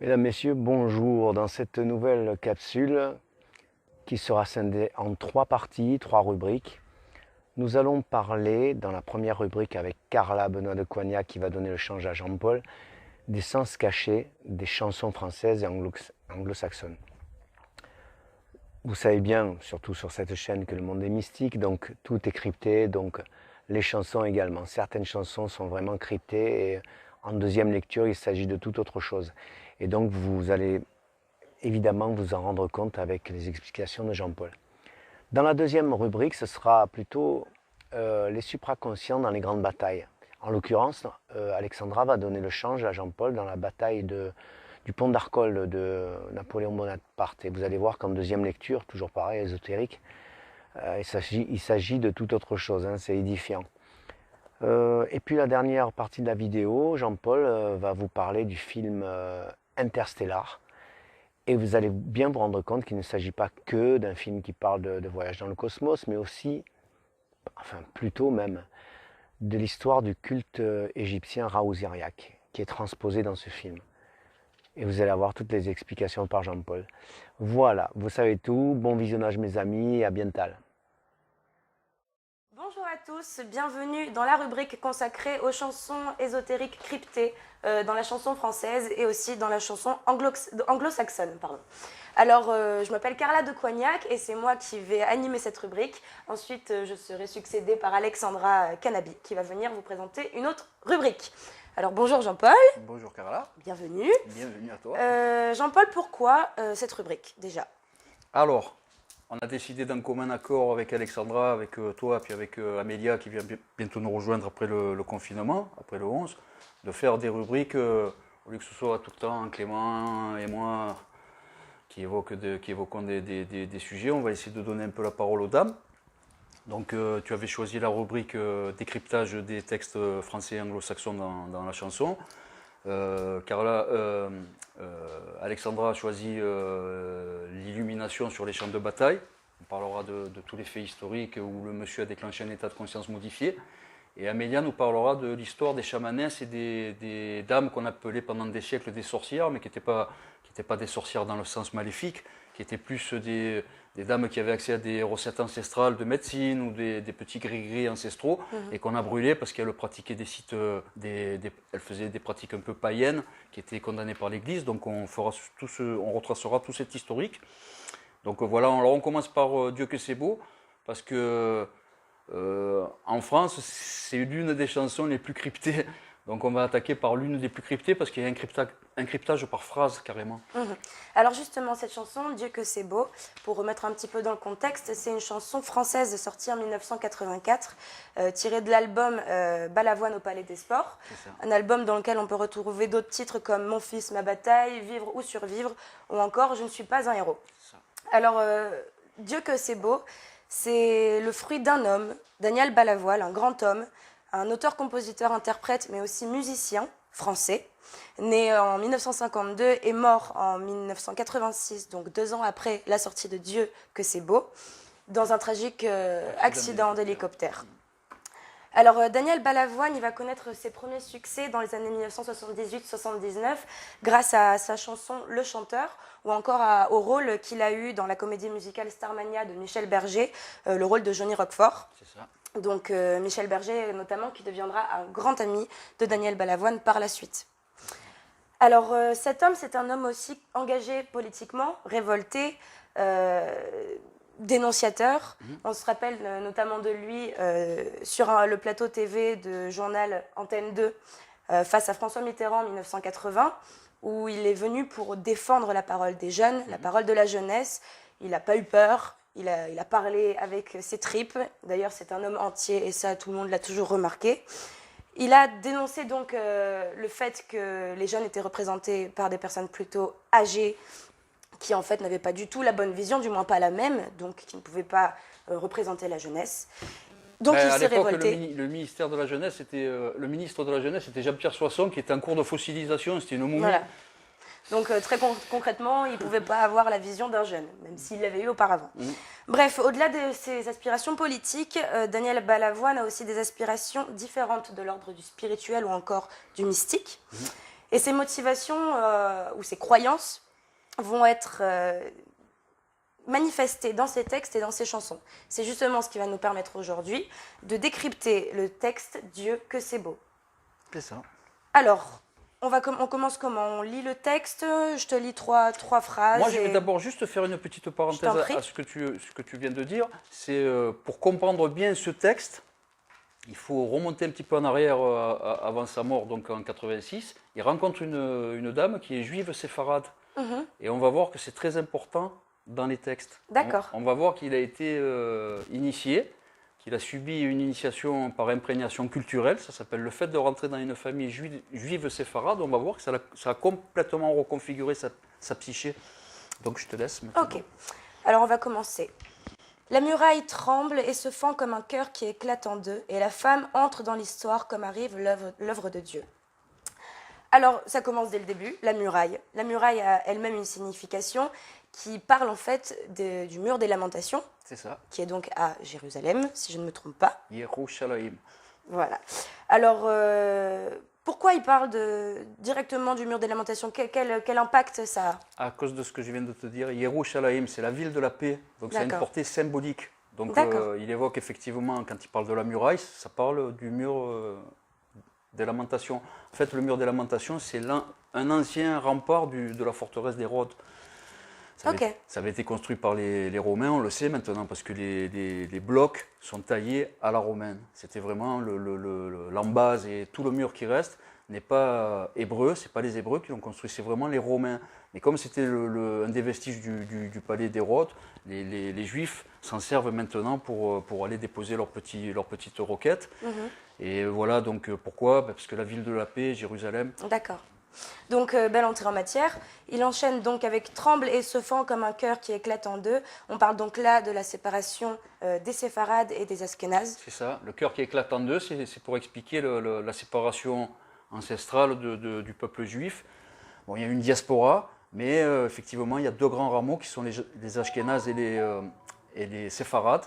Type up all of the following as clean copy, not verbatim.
Mesdames, Messieurs, bonjour. Dans cette nouvelle capsule qui sera scindée en 3 parties, 3 rubriques, nous allons parler dans la première rubrique avec Carla Benoît de Coignac qui va donner le change à Jean-Paul, des sens cachés des chansons françaises et anglo-saxonnes. Vous savez bien, surtout sur cette chaîne, que le monde est mystique, donc tout est crypté, donc les chansons également. Certaines chansons sont vraiment cryptées et en deuxième lecture, il s'agit de toute autre chose. Et donc vous allez évidemment vous en rendre compte avec les explications de Jean-Paul. Dans la deuxième rubrique, ce sera plutôt les supraconscients dans les grandes batailles. En l'occurrence, Alexandra va donner le change à Jean-Paul dans la bataille du pont d'Arcole de Napoléon Bonaparte. Et vous allez voir qu'en deuxième lecture, toujours pareil, ésotérique, il s'agit de toute autre chose, hein, c'est édifiant. Et puis la dernière partie de la vidéo, Jean-Paul va vous parler du film Interstellar. Et vous allez bien vous rendre compte qu'il ne s'agit pas que d'un film qui parle de voyage dans le cosmos, mais aussi, enfin plutôt même, de l'histoire du culte égyptien Ra-Osiris, qui est transposé dans ce film. Et vous allez avoir toutes les explications par Jean-Paul. Voilà, vous savez tout. Bon visionnage mes amis et à bientôt. Bonjour à tous, bienvenue dans la rubrique consacrée aux chansons ésotériques cryptées dans la chanson française et aussi dans la chanson anglo-saxonne. Alors, je m'appelle Carla de Coignac et c'est moi qui vais animer cette rubrique. Ensuite, je serai succédée par Alexandra Canabi qui va venir vous présenter une autre rubrique. Alors, bonjour Jean-Paul. Bonjour Carla. Bienvenue. Bienvenue à toi. Jean-Paul, pourquoi cette rubrique déjà? Alors, on a décidé d'un commun accord avec Alexandra, avec toi, puis avec Amélia qui vient bientôt nous rejoindre après le confinement, après le 11, de faire des rubriques, au lieu que ce soit tout le temps Clément et moi qui évoquons des sujets. On va essayer de donner un peu la parole aux dames. Donc tu avais choisi la rubrique décryptage des textes français et anglo-saxons dans la chanson. Alexandra a choisi l'illumination sur les champs de bataille. On parlera de tous les faits historiques où le monsieur a déclenché un état de conscience modifié. Et Amélia nous parlera de l'histoire des chamanesses et des dames qu'on appelait pendant des siècles des sorcières, mais qui n'étaient pas des sorcières dans le sens maléfique, qui étaient plus des dames qui avaient accès à des recettes ancestrales de médecine ou des petits gris-gris ancestraux, et qu'on a brûlés parce qu'elles pratiquaient elles faisaient des pratiques un peu païennes qui étaient condamnées par l'Église. Donc on retracera tout cet historique. Donc voilà, alors on commence par Dieu que c'est beau, parce que en France, c'est l'une des chansons les plus cryptées. Donc on va attaquer par l'une des plus cryptées parce qu'il y a un cryptage par phrase carrément. Alors justement, cette chanson, Dieu que c'est beau, pour remettre un petit peu dans le contexte, c'est une chanson française sortie en 1984, tirée de l'album Balavoine au Palais des Sports. Un album dans lequel on peut retrouver d'autres titres comme Mon fils, ma bataille, Vivre ou survivre, ou encore Je ne suis pas un héros. Alors, Dieu que c'est beau, c'est le fruit d'un homme, Daniel Balavoine, un grand homme, un auteur, compositeur, interprète, mais aussi musicien français, né en 1952 et mort en 1986, donc 2 ans après la sortie de Dieu que c'est beau, dans un tragique accident d'hélicoptère. Alors Daniel Balavoine, il va connaître ses premiers succès dans les années 1978-79 grâce à sa chanson Le Chanteur ou encore au rôle qu'il a eu dans la comédie musicale Starmania de Michel Berger, le rôle de Johnny Roquefort. C'est ça. Donc Michel Berger notamment qui deviendra un grand ami de Daniel Balavoine par la suite. Alors cet homme, c'est un homme aussi engagé politiquement, révolté, dénonciateur. On se rappelle notamment de lui sur le plateau TV de journal Antenne 2 face à François Mitterrand en 1980, où il est venu pour défendre la parole des jeunes, la parole de la jeunesse. Il n'a pas eu peur, il a parlé avec ses tripes. D'ailleurs, c'est un homme entier et ça, tout le monde l'a toujours remarqué. Il a dénoncé donc le fait que les jeunes étaient représentés par des personnes plutôt âgées, qui en fait n'avaient pas du tout la bonne vision, du moins pas la même, donc qui ne pouvaient pas représenter la jeunesse. Donc il s'est révolté. Le ministre de la Jeunesse était Jean-Pierre Soisson, qui était en cours de fossilisation, c'était une momie. Voilà. Donc très concrètement, il ne pouvait pas avoir la vision d'un jeune, même s'il l'avait eu auparavant. Bref, au-delà de ses aspirations politiques, Daniel Balavoine a aussi des aspirations différentes de l'ordre du spirituel ou encore du mystique. Et ces motivations ou ces croyances vont être manifestées dans ces textes et dans ces chansons. C'est justement ce qui va nous permettre aujourd'hui de décrypter le texte « Dieu que c'est beau ». C'est ça. Alors, on commence comment? On lit le texte, je te lis trois phrases. Moi, je vais d'abord juste faire une petite parenthèse à ce que tu viens de dire. C'est pour comprendre bien ce texte, il faut remonter un petit peu en arrière avant sa mort, donc en 86. Il rencontre une dame qui est juive séfarade. Et on va voir que c'est très important dans les textes. D'accord. On va voir qu'il a été initié, qu'il a subi une initiation par imprégnation culturelle. Ça s'appelle le fait de rentrer dans une famille juive séfarade. On va voir que ça a complètement reconfiguré sa psyché. Donc je te laisse maintenant. Ok. Alors on va commencer. La muraille tremble et se fend comme un cœur qui éclate en deux, et la femme entre dans l'histoire comme arrive l'œuvre de Dieu. Alors, ça commence dès le début, la muraille. La muraille a elle-même une signification qui parle en fait du mur des lamentations. C'est ça. Qui est donc à Jérusalem, si je ne me trompe pas. Yerushalayim. Voilà. Alors, pourquoi il parle directement du mur des lamentations? Quel impact ça a? À cause de ce que je viens de te dire, Yerushalayim, c'est la ville de la paix. Donc, ça a une portée symbolique. Donc, il évoque effectivement, quand il parle de la muraille, ça parle du mur des lamentations. En fait, le mur des lamentations, c'est un ancien rempart de la forteresse d'Hérode. Ça avait été construit par les Romains, on le sait maintenant, parce que les blocs sont taillés à la romaine. C'était vraiment l'embase et tout le mur qui reste n'est pas hébreu, ce n'est pas les Hébreux qui l'ont construit, c'est vraiment les Romains. Mais comme c'était un des vestiges du palais d'Hérode, les Juifs s'en servent maintenant pour aller déposer leurs petites roquettes. Et voilà, donc pourquoi? Parce que la ville de la paix, Jérusalem. D'accord. Donc, belle entrée en matière. Il enchaîne donc avec « tremble et se fend comme un cœur qui éclate en deux ». On parle donc là de la séparation des séfarades et des ashkénazes. C'est ça, le cœur qui éclate en deux, c'est pour expliquer la séparation ancestrale du peuple juif. Bon, il y a une diaspora, mais effectivement, il y a deux grands rameaux qui sont les ashkénazes et les séfarades.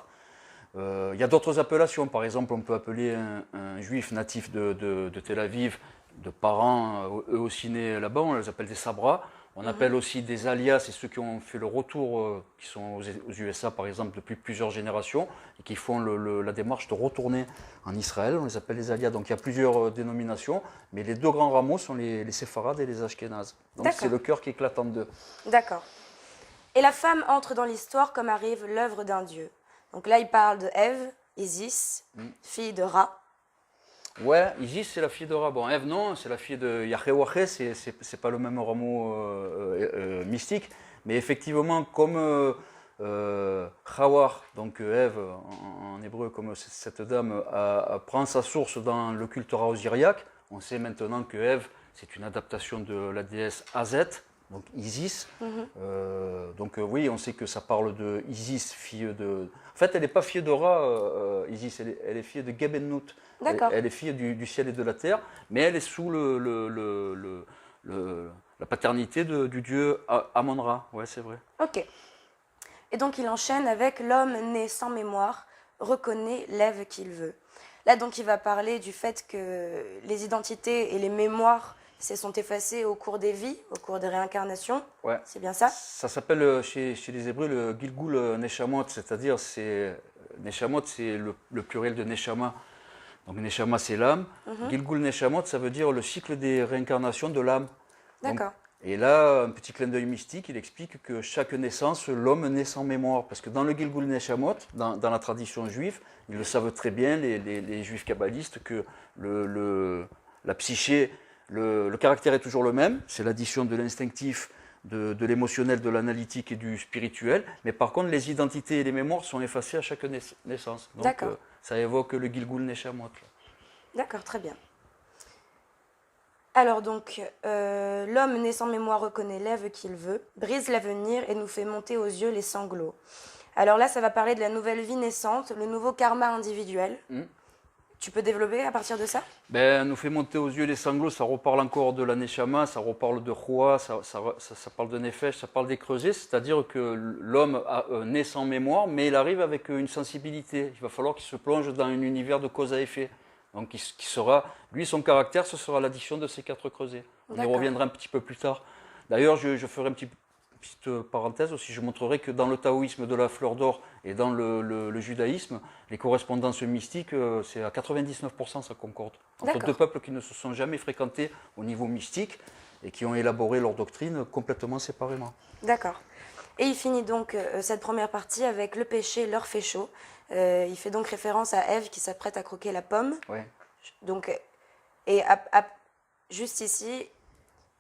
Il y a d'autres appellations, par exemple, on peut appeler un juif natif de Tel Aviv, de parents eux aussi nés là-bas, on les appelle des sabras. On appelle aussi des alias, c'est ceux qui ont fait le retour, qui sont aux USA par exemple depuis plusieurs générations et qui font la démarche de retourner en Israël, on les appelle les alias. Donc il y a plusieurs dénominations, mais les deux grands rameaux sont les séfarades et les ashkénazes. Donc c'est le cœur qui éclate en deux. D'accord. Et la femme entre dans l'histoire comme arrive l'œuvre d'un dieu. Donc là il parle de Ève, Isis, fille de Ra. Ouais, Isis c'est la fille de Ra. Bon, Ève non, c'est la fille de Yahweh, c'est pas le même rameau mystique, mais effectivement comme Chawar, donc Ève en hébreu, comme cette dame prend sa source dans le culte ra-osiriaque, on sait maintenant que Ève c'est une adaptation de la déesse Azet, donc Isis. Donc oui, on sait que ça parle de Isis, fille de... En fait, elle n'est pas fille de Ra, Isis, elle est fille de Gebennout. Elle est fille du ciel et de la terre, mais elle est sous la paternité du dieu Amon-Ra. Ouais, c'est vrai. Ok. Et donc il enchaîne avec l'homme né sans mémoire reconnaît l'Ève qu'il veut. Là donc il va parler du fait que les identités et les mémoires se sont effacées au cours des vies, au cours des réincarnations. Ouais. C'est bien ça? Ça s'appelle chez les Hébreux le Gilgul Neshamot, c'est-à-dire Neshamot c'est le pluriel de Neshama. Donc Neshama c'est l'âme. Gilgul Neshamot ça veut dire le cycle des réincarnations de l'âme. D'accord. Et là, un petit clin d'œil mystique, il explique que chaque naissance, l'homme naît sans mémoire. Parce que dans le Gilgul Neshamot, dans la tradition juive, ils le savent très bien, les juifs kabbalistes, que la psyché, le caractère est toujours le même, c'est l'addition de l'instinctif, de l'émotionnel, de l'analytique et du spirituel. Mais par contre, les identités et les mémoires sont effacées à chaque naissance. Donc ça évoque le Gilgul Neshamot. D'accord, très bien. Alors donc, l'homme né sans mémoire reconnaît l'Ève qu'il veut, brise l'avenir et nous fait monter aux yeux les sanglots. Alors là, ça va parler de la nouvelle vie naissante, le nouveau karma individuel. Tu peux développer à partir de ça? Nous fait monter aux yeux les sanglots, ça reparle encore de la Neshama, ça reparle de Choua, ça parle de Nefesh, ça parle des creusets, c'est-à-dire que l'homme naît sans mémoire, mais il arrive avec une sensibilité. Il va falloir qu'il se plonge dans un univers de cause à effet. Donc qui sera, lui, son caractère, ce sera l'addition de ces 4 creusets. On y D'accord. reviendra un petit peu plus tard. D'ailleurs, je ferai une petite parenthèse aussi, je montrerai que dans le taoïsme de la fleur d'or et dans le judaïsme, les correspondances mystiques, c'est à 99% ça concorde. Entre D'accord. 2 peuples qui ne se sont jamais fréquentés au niveau mystique et qui ont élaboré leur doctrine complètement séparément. D'accord. Et il finit donc cette première partie avec le péché leur fait chaud. Il fait donc référence à Ève qui s'apprête à croquer la pomme. Ouais. Donc, et juste ici,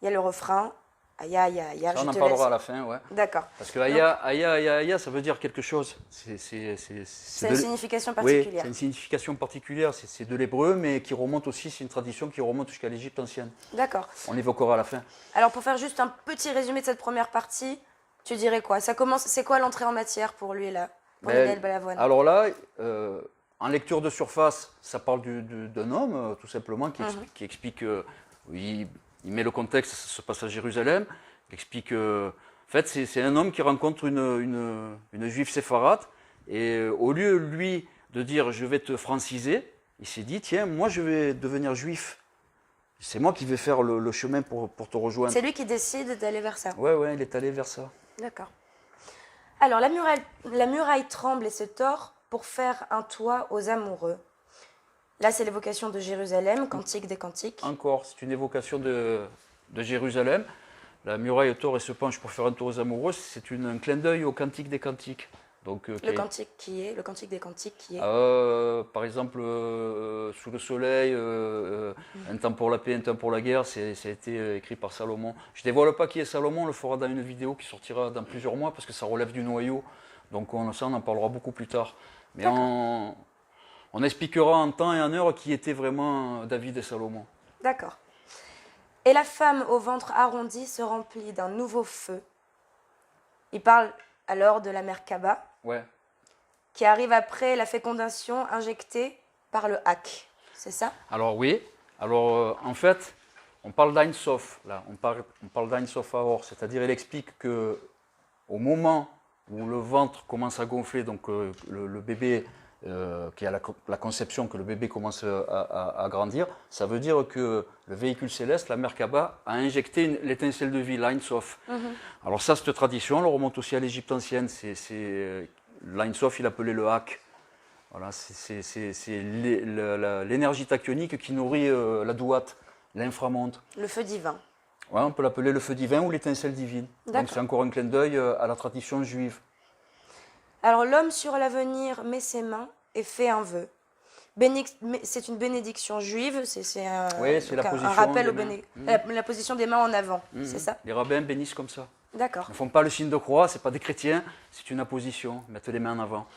il y a le refrain. Aïe, aïe, aïe, Ça, je on en te parlera laisse. à la fin, ouais. D'accord. Parce que aïe, ça veut dire quelque chose. C'est de- une signification Oui, particulière. c'est une signification particulière. C'est de l'hébreu, mais qui remonte aussi, c'est une tradition qui remonte jusqu'à l'Égypte ancienne. D'accord. On l'évoquera à la fin. Alors, pour faire juste un petit résumé de cette première partie, tu dirais quoi? Ça commence. C'est quoi l'entrée en matière pour lui, là? Pour Lionel Balavoine? Alors là, en lecture de surface, ça parle d'un homme, tout simplement, qui explique, il met le contexte, ça se passe à Jérusalem, il explique, en fait, c'est un homme qui rencontre une juive séfarade, et au lieu, lui, de dire, je vais te franciser, il s'est dit, tiens, moi, je vais devenir juif. C'est moi qui vais faire le chemin pour te rejoindre. C'est lui qui décide d'aller vers ça. Ouais, il est allé vers ça. D'accord. Alors, la muraille tremble et se tord pour faire un toit aux amoureux. Là, c'est l'évocation de Jérusalem, Cantique des Cantiques. Encore, c'est une évocation de Jérusalem. La muraille tord et se penche pour faire un tour aux amoureux, c'est un clin d'œil au Cantique des Cantiques. Donc, Le Cantique des Cantiques qui est... par exemple, Sous le soleil, Un temps pour la paix, un temps pour la guerre, ça a été écrit par Salomon. Je ne dévoile pas qui est Salomon, on le fera dans une vidéo qui sortira dans plusieurs mois parce que ça relève du noyau. Donc ça, on en parlera beaucoup plus tard. Mais on expliquera en temps et en heure qui était vraiment David et Salomon. D'accord. Et la femme au ventre arrondi se remplit d'un nouveau feu. Il parle alors de la mère Kaba, Ouais. qui arrive après la fécondation injectée par le Hak. C'est ça? Alors oui. Alors en fait, on parle d'Ein Sof, là. On parle d'Ein Sof Ahor. C'est-à-dire, il explique que au moment où le ventre commence à gonfler, donc le bébé, qui a la conception que le bébé commence à grandir, ça veut dire que le véhicule céleste, la Merkaba, a injecté l'étincelle de vie, l'Ein Sof. Alors ça, cette tradition, elle remonte aussi à l'Égypte ancienne. L'Ein Sof, il appelait le Hak. Voilà, c'est l'énergie tachyonique qui nourrit la Douat, l'inframonde. Le feu divin. Ouais, on peut l'appeler le feu divin ou l'étincelle divine. Donc c'est encore un clin d'œil à la tradition juive. Alors l'homme sur l'avenir met ses mains et fait un vœu. C'est une bénédiction juive, c'est un rappel la position des mains en avant, c'est ça? Les rabbins bénissent comme ça. D'accord. Ils ne font pas le signe de croix, ce n'est pas des chrétiens, c'est une apposition, mettre les mains en avant.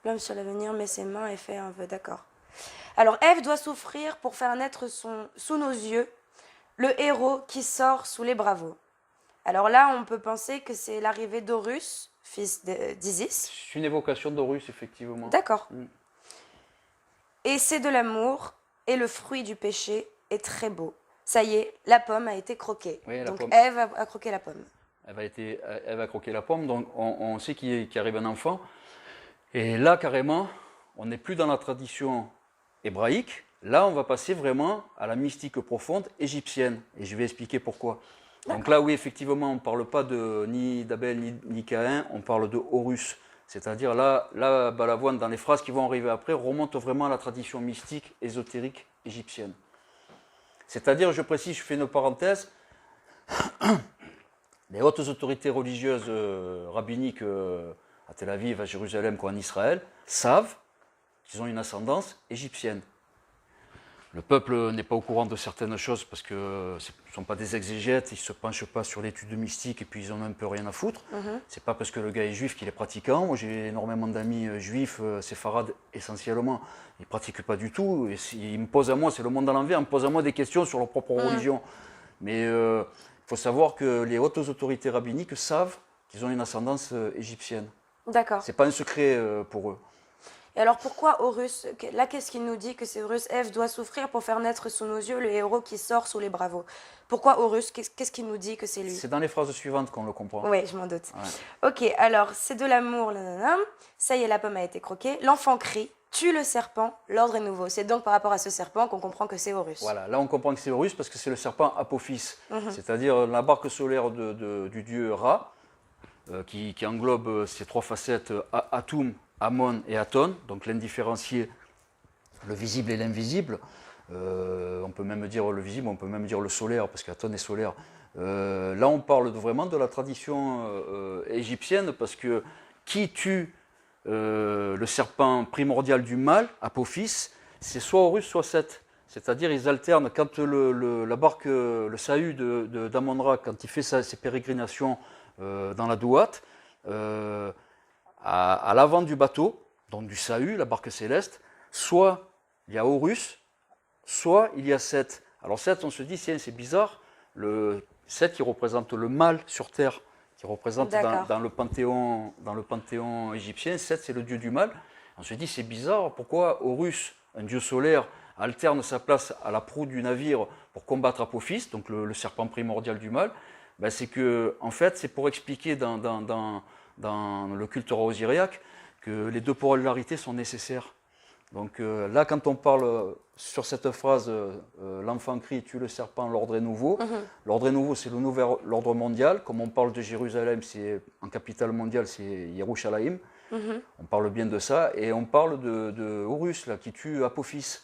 L'homme sur l'avenir met ses mains et fait un vœu, d'accord. Alors Ève doit souffrir pour faire naître sous nos yeux le héros qui sort sous les bravos. Alors là, on peut penser que c'est l'arrivée d'Horus, fils d'Isis. C'est une évocation d'Horus, effectivement. D'accord. Et c'est de l'amour, et le fruit du péché est très beau. Ça y est, la pomme a été croquée. Oui, donc pomme. Ève a croqué la pomme. Ève a croqué la pomme, donc on sait qu'il arrive un enfant. Et là, carrément, on n'est plus dans la tradition hébraïque. Là, on va passer vraiment à la mystique profonde égyptienne. Et je vais expliquer pourquoi. Donc là, oui, effectivement, on ne parle pas ni d'Abel ni Caïn, on parle de Horus. C'est-à-dire là, Balavoine, dans les phrases qui vont arriver après, remonte vraiment à la tradition mystique, ésotérique égyptienne. C'est-à-dire, je précise, je fais une parenthèse, les hautes autorités religieuses rabbiniques à Tel Aviv, à Jérusalem, quoi, en Israël, savent qu'ils ont une ascendance égyptienne. Le peuple n'est pas au courant de certaines choses parce que ce ne sont pas des exégètes, ils ne se penchent pas sur l'étude mystique et puis ils n'en ont un peu rien à foutre. C'est pas parce que le gars est juif qu'il est pratiquant. Moi j'ai énormément d'amis juifs, séfarades essentiellement. Ils ne pratiquent pas du tout. Et ils me posent à moi, c'est le monde à l'envers, ils me posent à moi des questions sur leur propre religion. Mais il faut savoir que les hautes autorités rabbiniques savent qu'ils ont une ascendance égyptienne. D'accord. Ce n'est pas un secret pour eux. Et alors pourquoi Horus? Là, qu'est-ce qu'il nous dit que c'est Horus? Ève doit souffrir pour faire naître sous nos yeux le héros qui sort sous les bravos. Pourquoi Horus? Qu'est-ce qu'il nous dit que c'est lui? C'est dans les phrases suivantes qu'on le comprend. Oui, je m'en doute. Ouais. Ok, alors c'est de l'amour, ça y est, la pomme a été croquée. L'enfant crie, tue le serpent, l'ordre est nouveau. C'est donc par rapport à ce serpent qu'on comprend que c'est Horus. Voilà, là on comprend que c'est Horus parce que c'est le serpent Apophis, c'est-à-dire la barque solaire du dieu Ra, qui englobe ces trois facettes, Atum, Amon et Aton, donc l'indifférencié, le visible et l'invisible. On peut même dire le visible, on peut même dire le solaire, parce qu'Aton est solaire. Là on parle vraiment de la tradition égyptienne, parce que qui tue le serpent primordial du mal, Apophis, c'est soit Horus, soit Seth. C'est-à-dire ils alternent quand la barque, le Sahu d'Amon-Ra, quand il fait ses pérégrinations dans la Douat, à l'avant du bateau, donc du Sahu, la barque céleste, soit il y a Horus, soit il y a Seth. Alors Seth, on se dit, c'est bizarre, le Seth qui représente le mal sur terre, qui représente dans le panthéon égyptien, Seth c'est le dieu du mal. On se dit c'est bizarre, pourquoi Horus, un dieu solaire, alterne sa place à la proue du navire pour combattre Apophis, donc le serpent primordial du mal. Ben, c'est que, en fait, c'est pour expliquer dans le culte osiriaque que les deux polarités sont nécessaires. Donc là, quand on parle sur cette phrase, l'enfant crie, tue le serpent, l'ordre est nouveau. L'ordre est nouveau, c'est le nouvel ordre mondial. Comme on parle de Jérusalem, c'est en capitale mondiale, c'est Yerushalayim. On parle bien de ça. Et on parle de Horus, là, qui tue Apophis.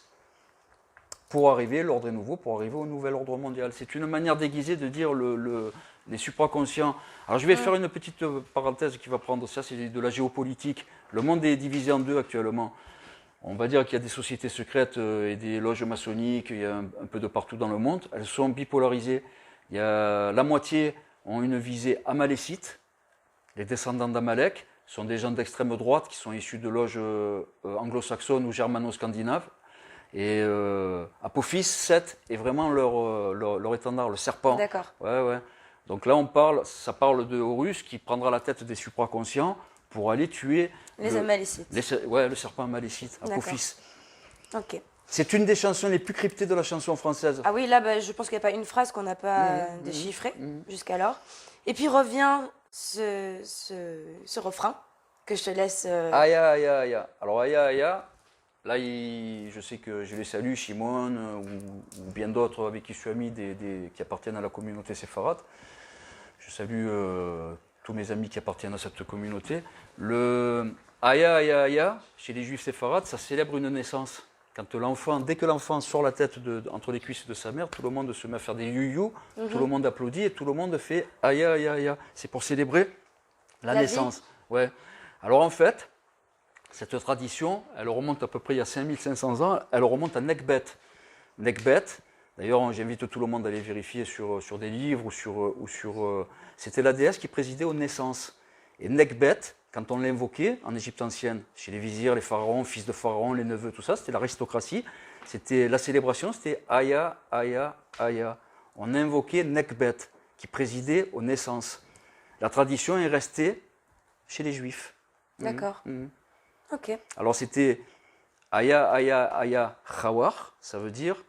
Pour arriver, l'ordre est nouveau, pour arriver au nouvel ordre mondial. C'est une manière déguisée de dire les supraconscients. Alors je vais faire une petite parenthèse qui va prendre ça, c'est de la géopolitique. Le monde est divisé en deux actuellement. On va dire qu'il y a des sociétés secrètes et des loges maçonniques, il y a un peu de partout dans le monde. Elles sont bipolarisées. Il y a la moitié ont une visée amalécite. Les descendants d'Amalek sont des gens d'extrême droite qui sont issus de loges anglo-saxonnes ou germano-scandinaves. Et Apophis, Seth est vraiment leur étendard, le serpent. D'accord. Ouais. Donc là, ça parle de Horus qui prendra la tête des supraconscients pour aller tuer les Amalécites. Le serpent amalécite, Apophis. Ok. C'est une des chansons les plus cryptées de la chanson française. Ah oui, là, je pense qu'il n'y a pas une phrase qu'on n'a pas déchiffrée jusqu'alors. Et puis revient ce refrain que je te laisse. Aya, aya, aya. Alors, aya, aya. Là, je sais que je les salue, Shimon ou bien d'autres avec qui je suis ami, qui appartiennent à la communauté séfarade. Je salue tous mes amis qui appartiennent à cette communauté. Le Aya, Aya, Aya, chez les juifs séfarades, ça célèbre une naissance. Dès que l'enfant sort la tête entre les cuisses de sa mère, tout le monde se met à faire des you-you, tout le monde applaudit et tout le monde fait Aya, Aya, Aya. C'est pour célébrer la naissance. Ouais. Alors en fait, cette tradition, elle remonte à peu près il y a 5500 ans, elle remonte à Nekbet. Nekbet, d'ailleurs j'invite tout le monde à aller vérifier sur des livres ou sur c'était la déesse qui présidait aux naissances. Et Nekbet, quand on l'invoquait en Égypte ancienne, chez les vizirs, les pharaons, fils de pharaons, les neveux, tout ça, c'était l'aristocratie, c'était la célébration, c'était Aya, Aya, Aya. On invoquait Nekbet, qui présidait aux naissances. La tradition est restée chez les juifs. D'accord. Ok. Alors c'était Aya, Aya, Aya, Chawar, ça veut dire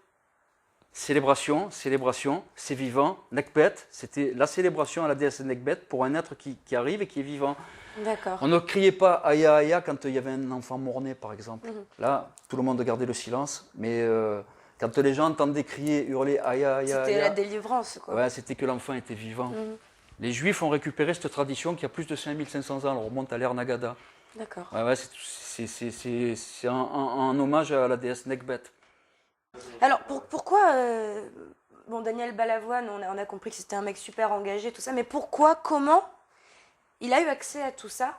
célébration, c'est vivant. Nekbet, c'était la célébration à la déesse Nekbet pour un être qui arrive et qui est vivant. D'accord. On ne criait pas Aya, Aya quand il y avait un enfant mort-né, par exemple. Là, tout le monde gardait le silence, mais quand les gens entendaient crier, hurler Aya, Aya, c'était Aya, la délivrance, quoi. Ouais, c'était que l'enfant était vivant. Les Juifs ont récupéré cette tradition qui a plus de 5500 ans, elle remonte à l'ère Nagada. D'accord. Ouais, c'est un hommage à la déesse Nekbet. Alors, pourquoi bon, Daniel Balavoine, on a compris que c'était un mec super engagé, tout ça, mais comment il a eu accès à tout ça?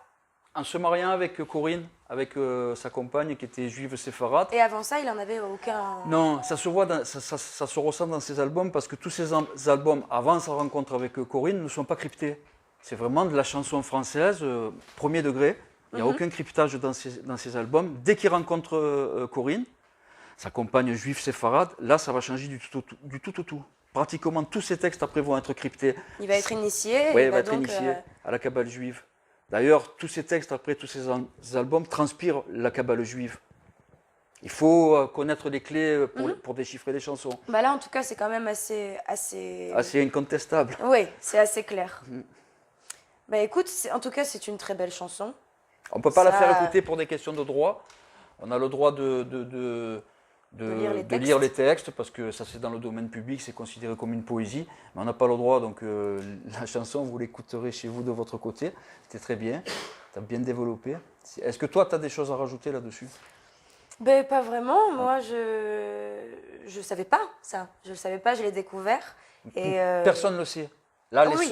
En se mariant avec Corinne, avec sa compagne qui était juive séfarade. Et avant ça, il n'en avait aucun... Non, ça se voit, ça se ressent dans ses albums parce que tous ces albums, avant sa rencontre avec Corinne, ne sont pas cryptés. C'est vraiment de la chanson française, premier degré. Il n'y a aucun cryptage dans ces albums. Dès qu'il rencontre Corinne, sa compagne juive séfarade, là, ça va changer du tout. Pratiquement tous ces textes après vont être cryptés. Il va être initié. Oui, il va être initié à la Kabbale juive. D'ailleurs, tous ces textes après tous ces albums transpirent la Kabbale juive. Il faut connaître les clés pour déchiffrer les chansons. Bah là, en tout cas, c'est quand même assez incontestable. Oui, c'est assez clair. Bah écoute, en tout cas, c'est une très belle chanson. On ne peut pas la faire écouter pour des questions de droit. On a le droit de lire les textes, parce que ça c'est dans le domaine public, c'est considéré comme une poésie, mais on n'a pas le droit, donc la chanson, vous l'écouterez chez vous de votre côté. C'était très bien, tu as bien développé. Est-ce que toi, tu as des choses à rajouter là-dessus? Ben, pas vraiment, moi je savais pas ça, je le savais pas, je l'ai découvert. Et Personne ne le sait. Là, Ah oui. les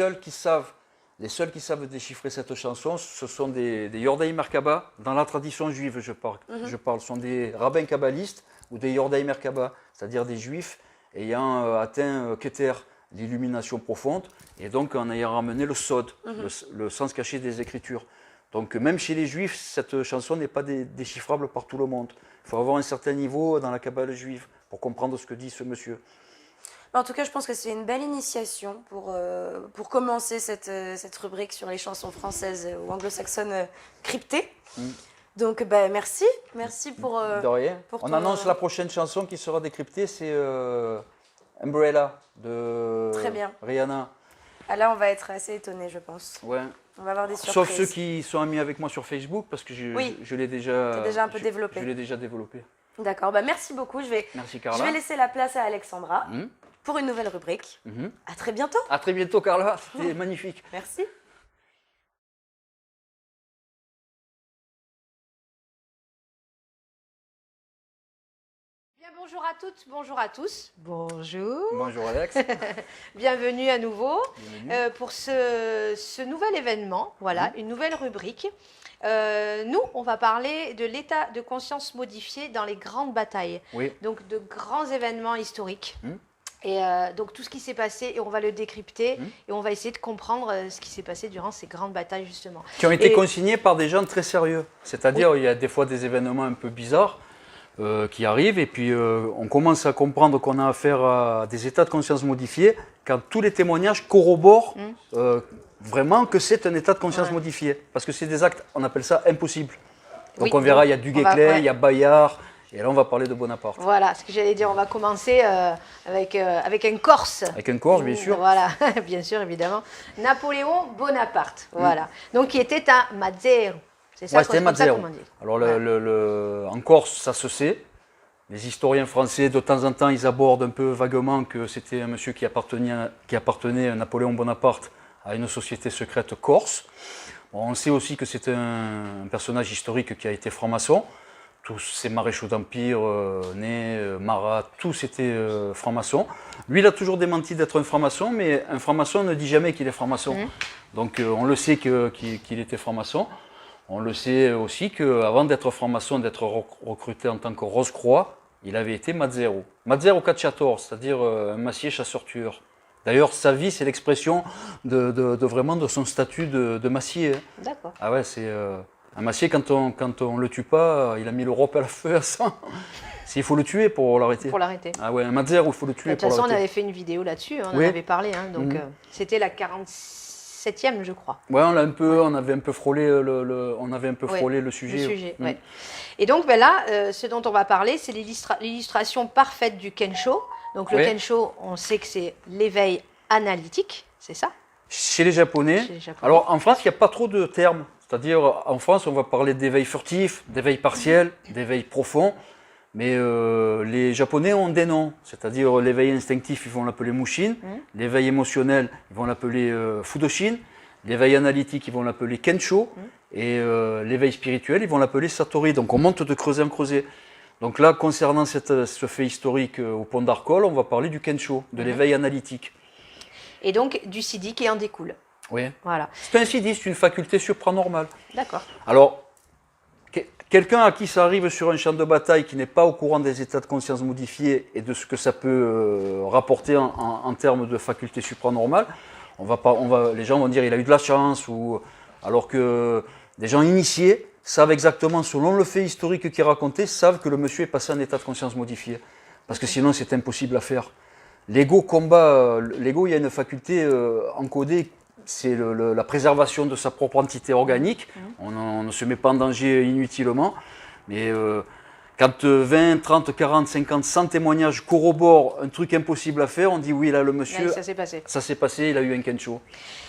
seuls qui savent déchiffrer cette chanson, ce sont des Yordei Merkaba, dans la tradition juive, je parle. Ce sont des rabbins kabbalistes ou des Yordei Merkaba, c'est-à-dire des juifs ayant atteint Keter, l'illumination profonde, et donc en ayant ramené le Sod, le sens caché des Écritures. Donc même chez les juifs, cette chanson n'est pas déchiffrable par tout le monde. Il faut avoir un certain niveau dans la Kabbale juive pour comprendre ce que dit ce monsieur. En tout cas, je pense que c'est une belle initiation pour commencer cette rubrique sur les chansons françaises ou anglo-saxonnes cryptées. Donc, ben, merci pour... De rien. pour On ton- annonce la prochaine chanson qui sera décryptée, c'est Umbrella de Très bien. Rihanna. Ah, là, on va être assez étonnés, je pense. Ouais. On va avoir des surprises. Sauf ceux qui sont amis avec moi sur Facebook, parce que Oui. je l'ai déjà, T'as déjà un peu développé. Je l'ai déjà développé. D'accord, bah, merci beaucoup. Merci Je Carla. vais laisser la place à Alexandra Mhm. pour une nouvelle rubrique. Mhm. À très bientôt. À très bientôt Carla, c'était magnifique. Merci. Bien, bonjour à toutes, bonjour à tous. Bonjour. Bonjour Alex. Bienvenue à nouveau Bienvenue. pour ce nouvel événement, voilà, une nouvelle rubrique. Nous, on va parler de l'état de conscience modifié dans les grandes batailles, Oui. donc de grands événements historiques. Mm. Et donc tout ce qui s'est passé, et on va le décrypter, Mm. et on va essayer de comprendre ce qui s'est passé durant ces grandes batailles, justement. Qui ont été Et- consignés par des gens très sérieux. C'est-à-dire, il y a des fois des événements un peu bizarres qui arrivent, et puis on commence à comprendre qu'on a affaire à des états de conscience modifiés quand tous les témoignages corroborent vraiment que c'est un état de conscience Ouais. modifié. Parce que c'est des actes, on appelle ça impossibles. Donc Oui, on verra, donc il y a du on va- Guesclin, ouais. il y a Bayard, et là on va parler de Bonaparte. Voilà, ce que j'allais dire, on va commencer avec un Corse. Avec un Corse, bien sûr. Voilà, bien sûr, évidemment. Napoléon Bonaparte, voilà. Donc, qui était un Mazzero. C'est ça, Ouais, c'était comme ça Mazzero. qu'on dit. Alors Ouais. en Corse, ça se sait. Les historiens français, de temps en temps, ils abordent un peu vaguement que c'était un monsieur qui appartenait à Napoléon Bonaparte à une société secrète corse. Bon, on sait aussi que c'est un personnage historique qui a été franc-maçon. Tous ces maréchaux d'Empire, Ney, Marat, tous étaient francs-maçons. Lui, il a toujours démenti d'être un franc-maçon, mais un franc-maçon ne dit jamais qu'il est franc-maçon. Donc on le sait qu'il était franc-maçon. On le sait aussi qu'avant d'être franc-maçon, d'être recruté en tant que Rose-Croix, il avait été Mazzero. Mazzero Cacciatore, c'est-à-dire un massier chasseur-tueur. D'ailleurs, sa vie, c'est l'expression vraiment de son statut de massier. Hein. D'accord. Ah ouais, c'est un massier, quand on le tue pas, il a mis l'Europe à la feu à sang. Il faut le tuer pour l'arrêter. Pour l'arrêter. Ah ouais, un Mazzero, il faut le De tuer toute pour façon, on l'arrêter. avait fait une vidéo là-dessus, on Oui. en avait parlé. Hein, donc, c'était la 47e, je crois. Ouais, on avait un peu frôlé le sujet. Le sujet, Mm. ouais. Et donc, ben là, ce dont on va parler, c'est l'illustration parfaite du Kensho. Donc, le Oui. Kensho, on sait que c'est l'éveil analytique, c'est ça? Chez les Japonais, Chez les Japonais. alors en France, il n'y a pas trop de termes. C'est-à-dire, en France, on va parler d'éveil furtif, d'éveil partiel, d'éveil profond. Mais les Japonais ont des noms. C'est-à-dire, l'éveil instinctif, ils vont l'appeler Mushin. L'éveil émotionnel, ils vont l'appeler Fudoshin. L'éveil analytique, ils vont l'appeler Kensho. Et l'éveil spirituel, ils vont l'appeler Satori. Donc, on monte de creuset en creuset. Donc là, concernant ce fait historique au pont d'Arcole, on va parler du Kensho, de l'éveil analytique. Et donc, du Sidi qui en découle. Oui. Voilà. C'est un CD, c'est une faculté supranormale. D'accord. Alors, quelqu'un à qui ça arrive sur un champ de bataille qui n'est pas au courant des états de conscience modifiés et de ce que ça peut rapporter en termes de faculté supranormale, les gens vont dire il a eu de la chance, alors que des gens initiés savent exactement, selon le fait historique qui est raconté, savent que le monsieur est passé en état de conscience modifié. Parce que sinon, c'est impossible à faire. L'ego combat, l'ego, il y a une faculté encodée, c'est la préservation de sa propre entité organique. On ne se met pas en danger inutilement. Mais quand 20, 30, 40, 50, 100 témoignages corroborent un truc impossible à faire, on dit oui, là, le monsieur, Ouais, ça s'est passé. ça s'est passé, il a eu un Kensho.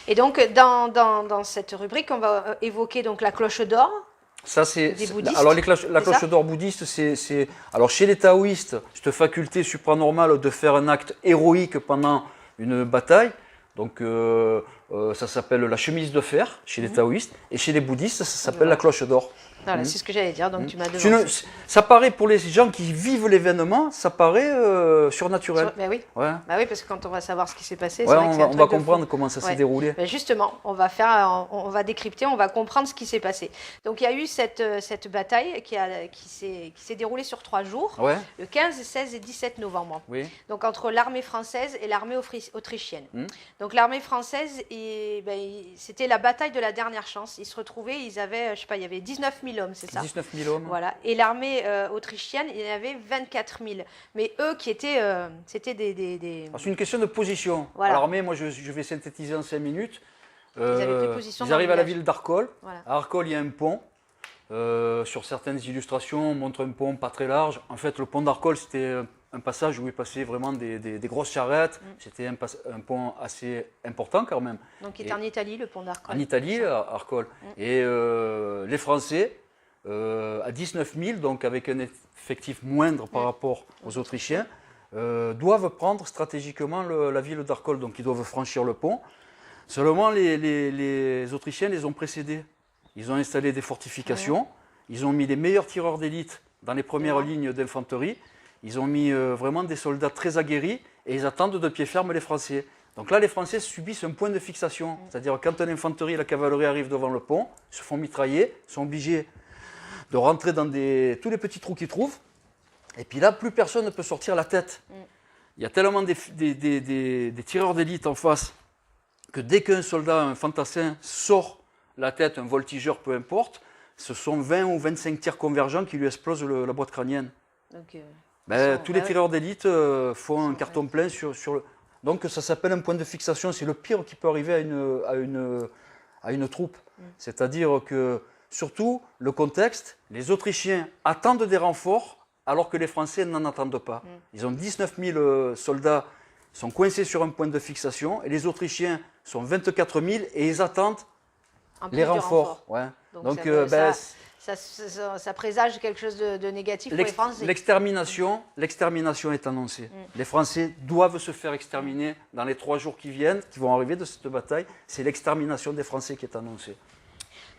Et donc, dans cette rubrique, on va évoquer donc la cloche d'or. Ça, c'est, Des bouddhistes, alors la c'est cloche ça d'or bouddhiste, alors chez les taoïstes, cette faculté supranormale de faire un acte héroïque pendant une bataille, donc ça s'appelle la chemise de fer chez les taoïstes, et chez les bouddhistes, ça s'appelle la cloche d'or. Voilà, c'est ce que j'allais dire, donc tu m'as C'est demandé. ça paraît, pour les gens qui vivent l'événement, ça paraît surnaturel. Bah oui. Ouais. Bah oui, parce que quand on va savoir ce qui s'est passé, Ouais, c'est vrai que c'est un on truc va de fou. comprendre comment ça s'est Ouais. déroulé. Ben justement, on va décrypter, on va comprendre ce qui s'est passé. Donc il y a eu cette bataille qui s'est déroulée sur 3 jours, Ouais, le 15, 16 et 17 novembre. oui. Donc entre l'armée française et l'armée autrichienne. Donc l'armée française, c'était la bataille de la dernière chance. Ils se retrouvaient, ils avaient, je sais pas, il y avait 19 000 hommes, c'est ça? 19 000 hommes. Voilà. Et l'armée autrichienne, il y en avait 24 000. Mais eux qui étaient, c'était des... Alors, c'est une question de position. Voilà. L'armée, moi je vais synthétiser en 5 minutes. avaient pris position Ils dans arrivent le à la village. ville d'Arcole. Voilà. À Arcole, il y a un pont. Sur certaines illustrations, on montre un pont pas très large. En fait, le pont d'Arcole, c'était un passage où il passait vraiment des grosses charrettes. C'était un pont assez important quand même. Donc il était en Italie, le pont d'Arcole. En Italie, à Arcole. Et les Français, à 19 000, donc avec un effectif moindre par rapport aux Autrichiens, doivent prendre stratégiquement la ville d'Arcole. Donc ils doivent franchir le pont. Seulement, les Autrichiens les ont précédés. Ils ont installé des fortifications. Ils ont mis les meilleurs tireurs d'élite dans les premières lignes d'infanterie. Ils ont mis vraiment des soldats très aguerris et ils attendent de pied ferme les Français. Donc là, les Français subissent un point de fixation. C'est-à-dire quand l'infanterie et la cavalerie arrivent devant le pont, ils se font mitrailler, sont obligés de rentrer dans tous les petits trous qu'ils trouvent. Et puis là, plus personne ne peut sortir la tête. Il y a tellement des tireurs d'élite en face que dès qu'un soldat, un fantassin, sort la tête, un voltigeur, peu importe, ce sont 20 ou 25 tirs convergents qui lui explosent la boîte crânienne. Donc, Tous les tireurs d'élite font un carton plein sur le... Donc ça s'appelle un point de fixation, c'est le pire qui peut arriver à une troupe. C'est-à-dire que, surtout, le contexte, les Autrichiens attendent des renforts alors que les Français n'en attendent pas. Ils ont 19 000 soldats, sont coincés sur un point de fixation, et les Autrichiens sont 24 000 et ils attendent en plus les du renforts. Ouais. Donc, ça présage quelque chose de négatif pour les Français. L'extermination est annoncée. Les Français doivent se faire exterminer dans les 3 jours qui viennent, qui vont arriver de cette bataille. C'est l'extermination des Français qui est annoncée.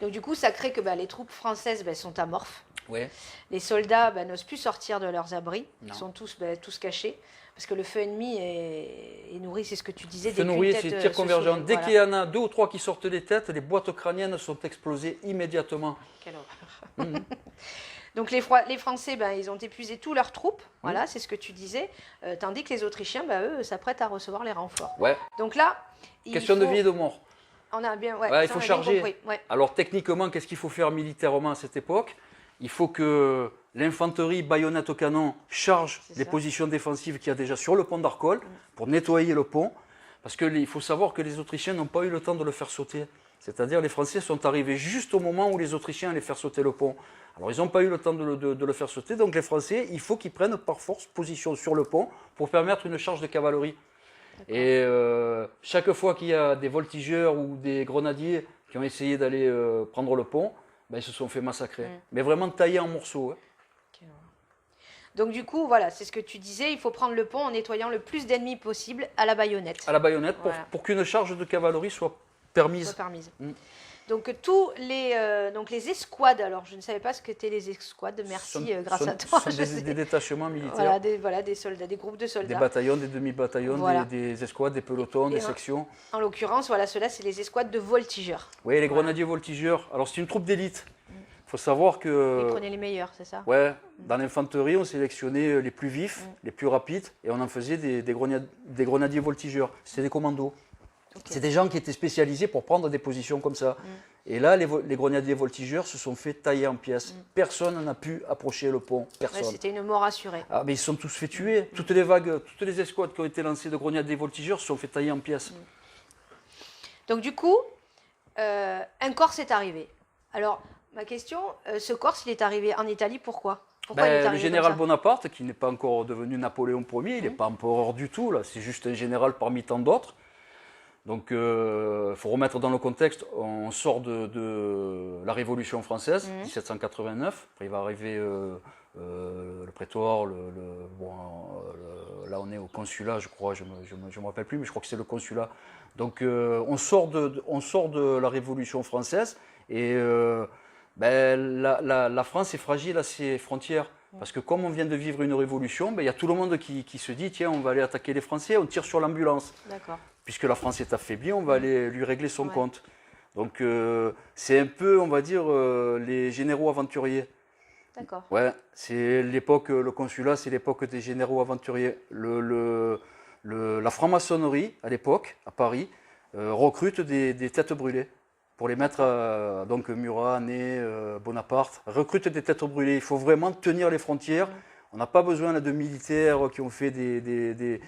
Donc du coup, ça crée que les troupes françaises sont amorphes. Ouais. Les soldats n'osent plus sortir de leurs abris. Non. Ils sont tous cachés. Parce que le feu ennemi est nourri, c'est ce que tu disais. Feu nourri, c'est tir convergent. Dès qu'il y en a 2 ou 3 qui sortent des têtes, les boîtes crâniennes sont explosées immédiatement. Quelle horreur. Donc les Français, ils ont épuisé tous leurs troupes, voilà, c'est ce que tu disais, tandis que les Autrichiens, eux, s'apprêtent à recevoir les renforts. Ouais. Donc là, Question de vie et de mort. On a bien, il faut charger. Alors techniquement, qu'est-ce qu'il faut faire militairement à cette époque? Il faut que l'infanterie, baïonnette au canon, charge les positions défensives qu'il y a déjà sur le pont d'Arcole pour nettoyer le pont. Parce qu'il faut savoir que les Autrichiens n'ont pas eu le temps de le faire sauter. C'est-à-dire les Français sont arrivés juste au moment où les Autrichiens allaient faire sauter le pont. Alors ils n'ont pas eu le temps de le faire sauter, donc les Français, il faut qu'ils prennent par force position sur le pont pour permettre une charge de cavalerie. Et chaque fois qu'il y a des voltigeurs ou des grenadiers qui ont essayé d'aller prendre le pont, ils se sont fait massacrer. Mais vraiment taillés en morceaux. Donc du coup, voilà, c'est ce que tu disais, il faut prendre le pont en nettoyant le plus d'ennemis possible à la baïonnette. À la baïonnette, pour qu'une charge de cavalerie soit permise. Donc les escouades, alors je ne savais pas ce qu'étaient les escouades, merci grâce à toi. Ce sont des détachements militaires. Voilà, des soldats, des groupes de soldats. Des bataillons, des demi-bataillons, des escouades, des pelotons, des sections. En l'occurrence, ceux-là, c'est les escouades de voltigeurs. Oui, les grenadiers voltigeurs. Alors c'est une troupe d'élite. Il faut savoir que... Ils prenaient les meilleurs, c'est ça? Ouais, dans l'infanterie, on sélectionnait les plus vifs, les plus rapides, et on en faisait des grenadiers voltigeurs. C'était des commandos. C'est des gens qui étaient spécialisés pour prendre des positions comme ça. Et là, les grenadiers voltigeurs se sont fait tailler en pièces. Personne n'a pu approcher le pont. Personne. Ouais, c'était une mort assurée. Ah, mais ils se sont tous fait tuer. Toutes les vagues, toutes les escouades qui ont été lancées de grenadiers voltigeurs se sont fait tailler en pièces. Donc du coup, un Corse est arrivé. Alors, ma question, ce Corse, il est arrivé en Italie, pourquoi il est arrivé le général Bonaparte, qui n'est pas encore devenu Napoléon Ier, il n'est pas empereur du tout, là, c'est juste un général parmi tant d'autres, Donc il faut remettre dans le contexte, on sort de la Révolution française, 1789, après il va arriver le prétoire, là on est au consulat je crois, je me rappelle plus, mais je crois que c'est le consulat. Donc on sort de la Révolution française et la France est fragile à ses frontières. Parce que comme on vient de vivre une révolution, il y a tout le monde qui se dit tiens, on va aller attaquer les Français, on tire sur l'ambulance. D'accord. Puisque la France est affaiblie, on va aller lui régler son compte. Donc c'est un peu, on va dire, les généraux aventuriers. D'accord. Ouais, c'est l'époque, le consulat, c'est l'époque des généraux aventuriers. La franc-maçonnerie, à l'époque, à Paris, recrute des têtes brûlées. Pour les mettre, donc Murat, Ney, Bonaparte, recrute des têtes brûlées. Il faut vraiment tenir les frontières. On n'a pas besoin là, de militaires qui ont fait des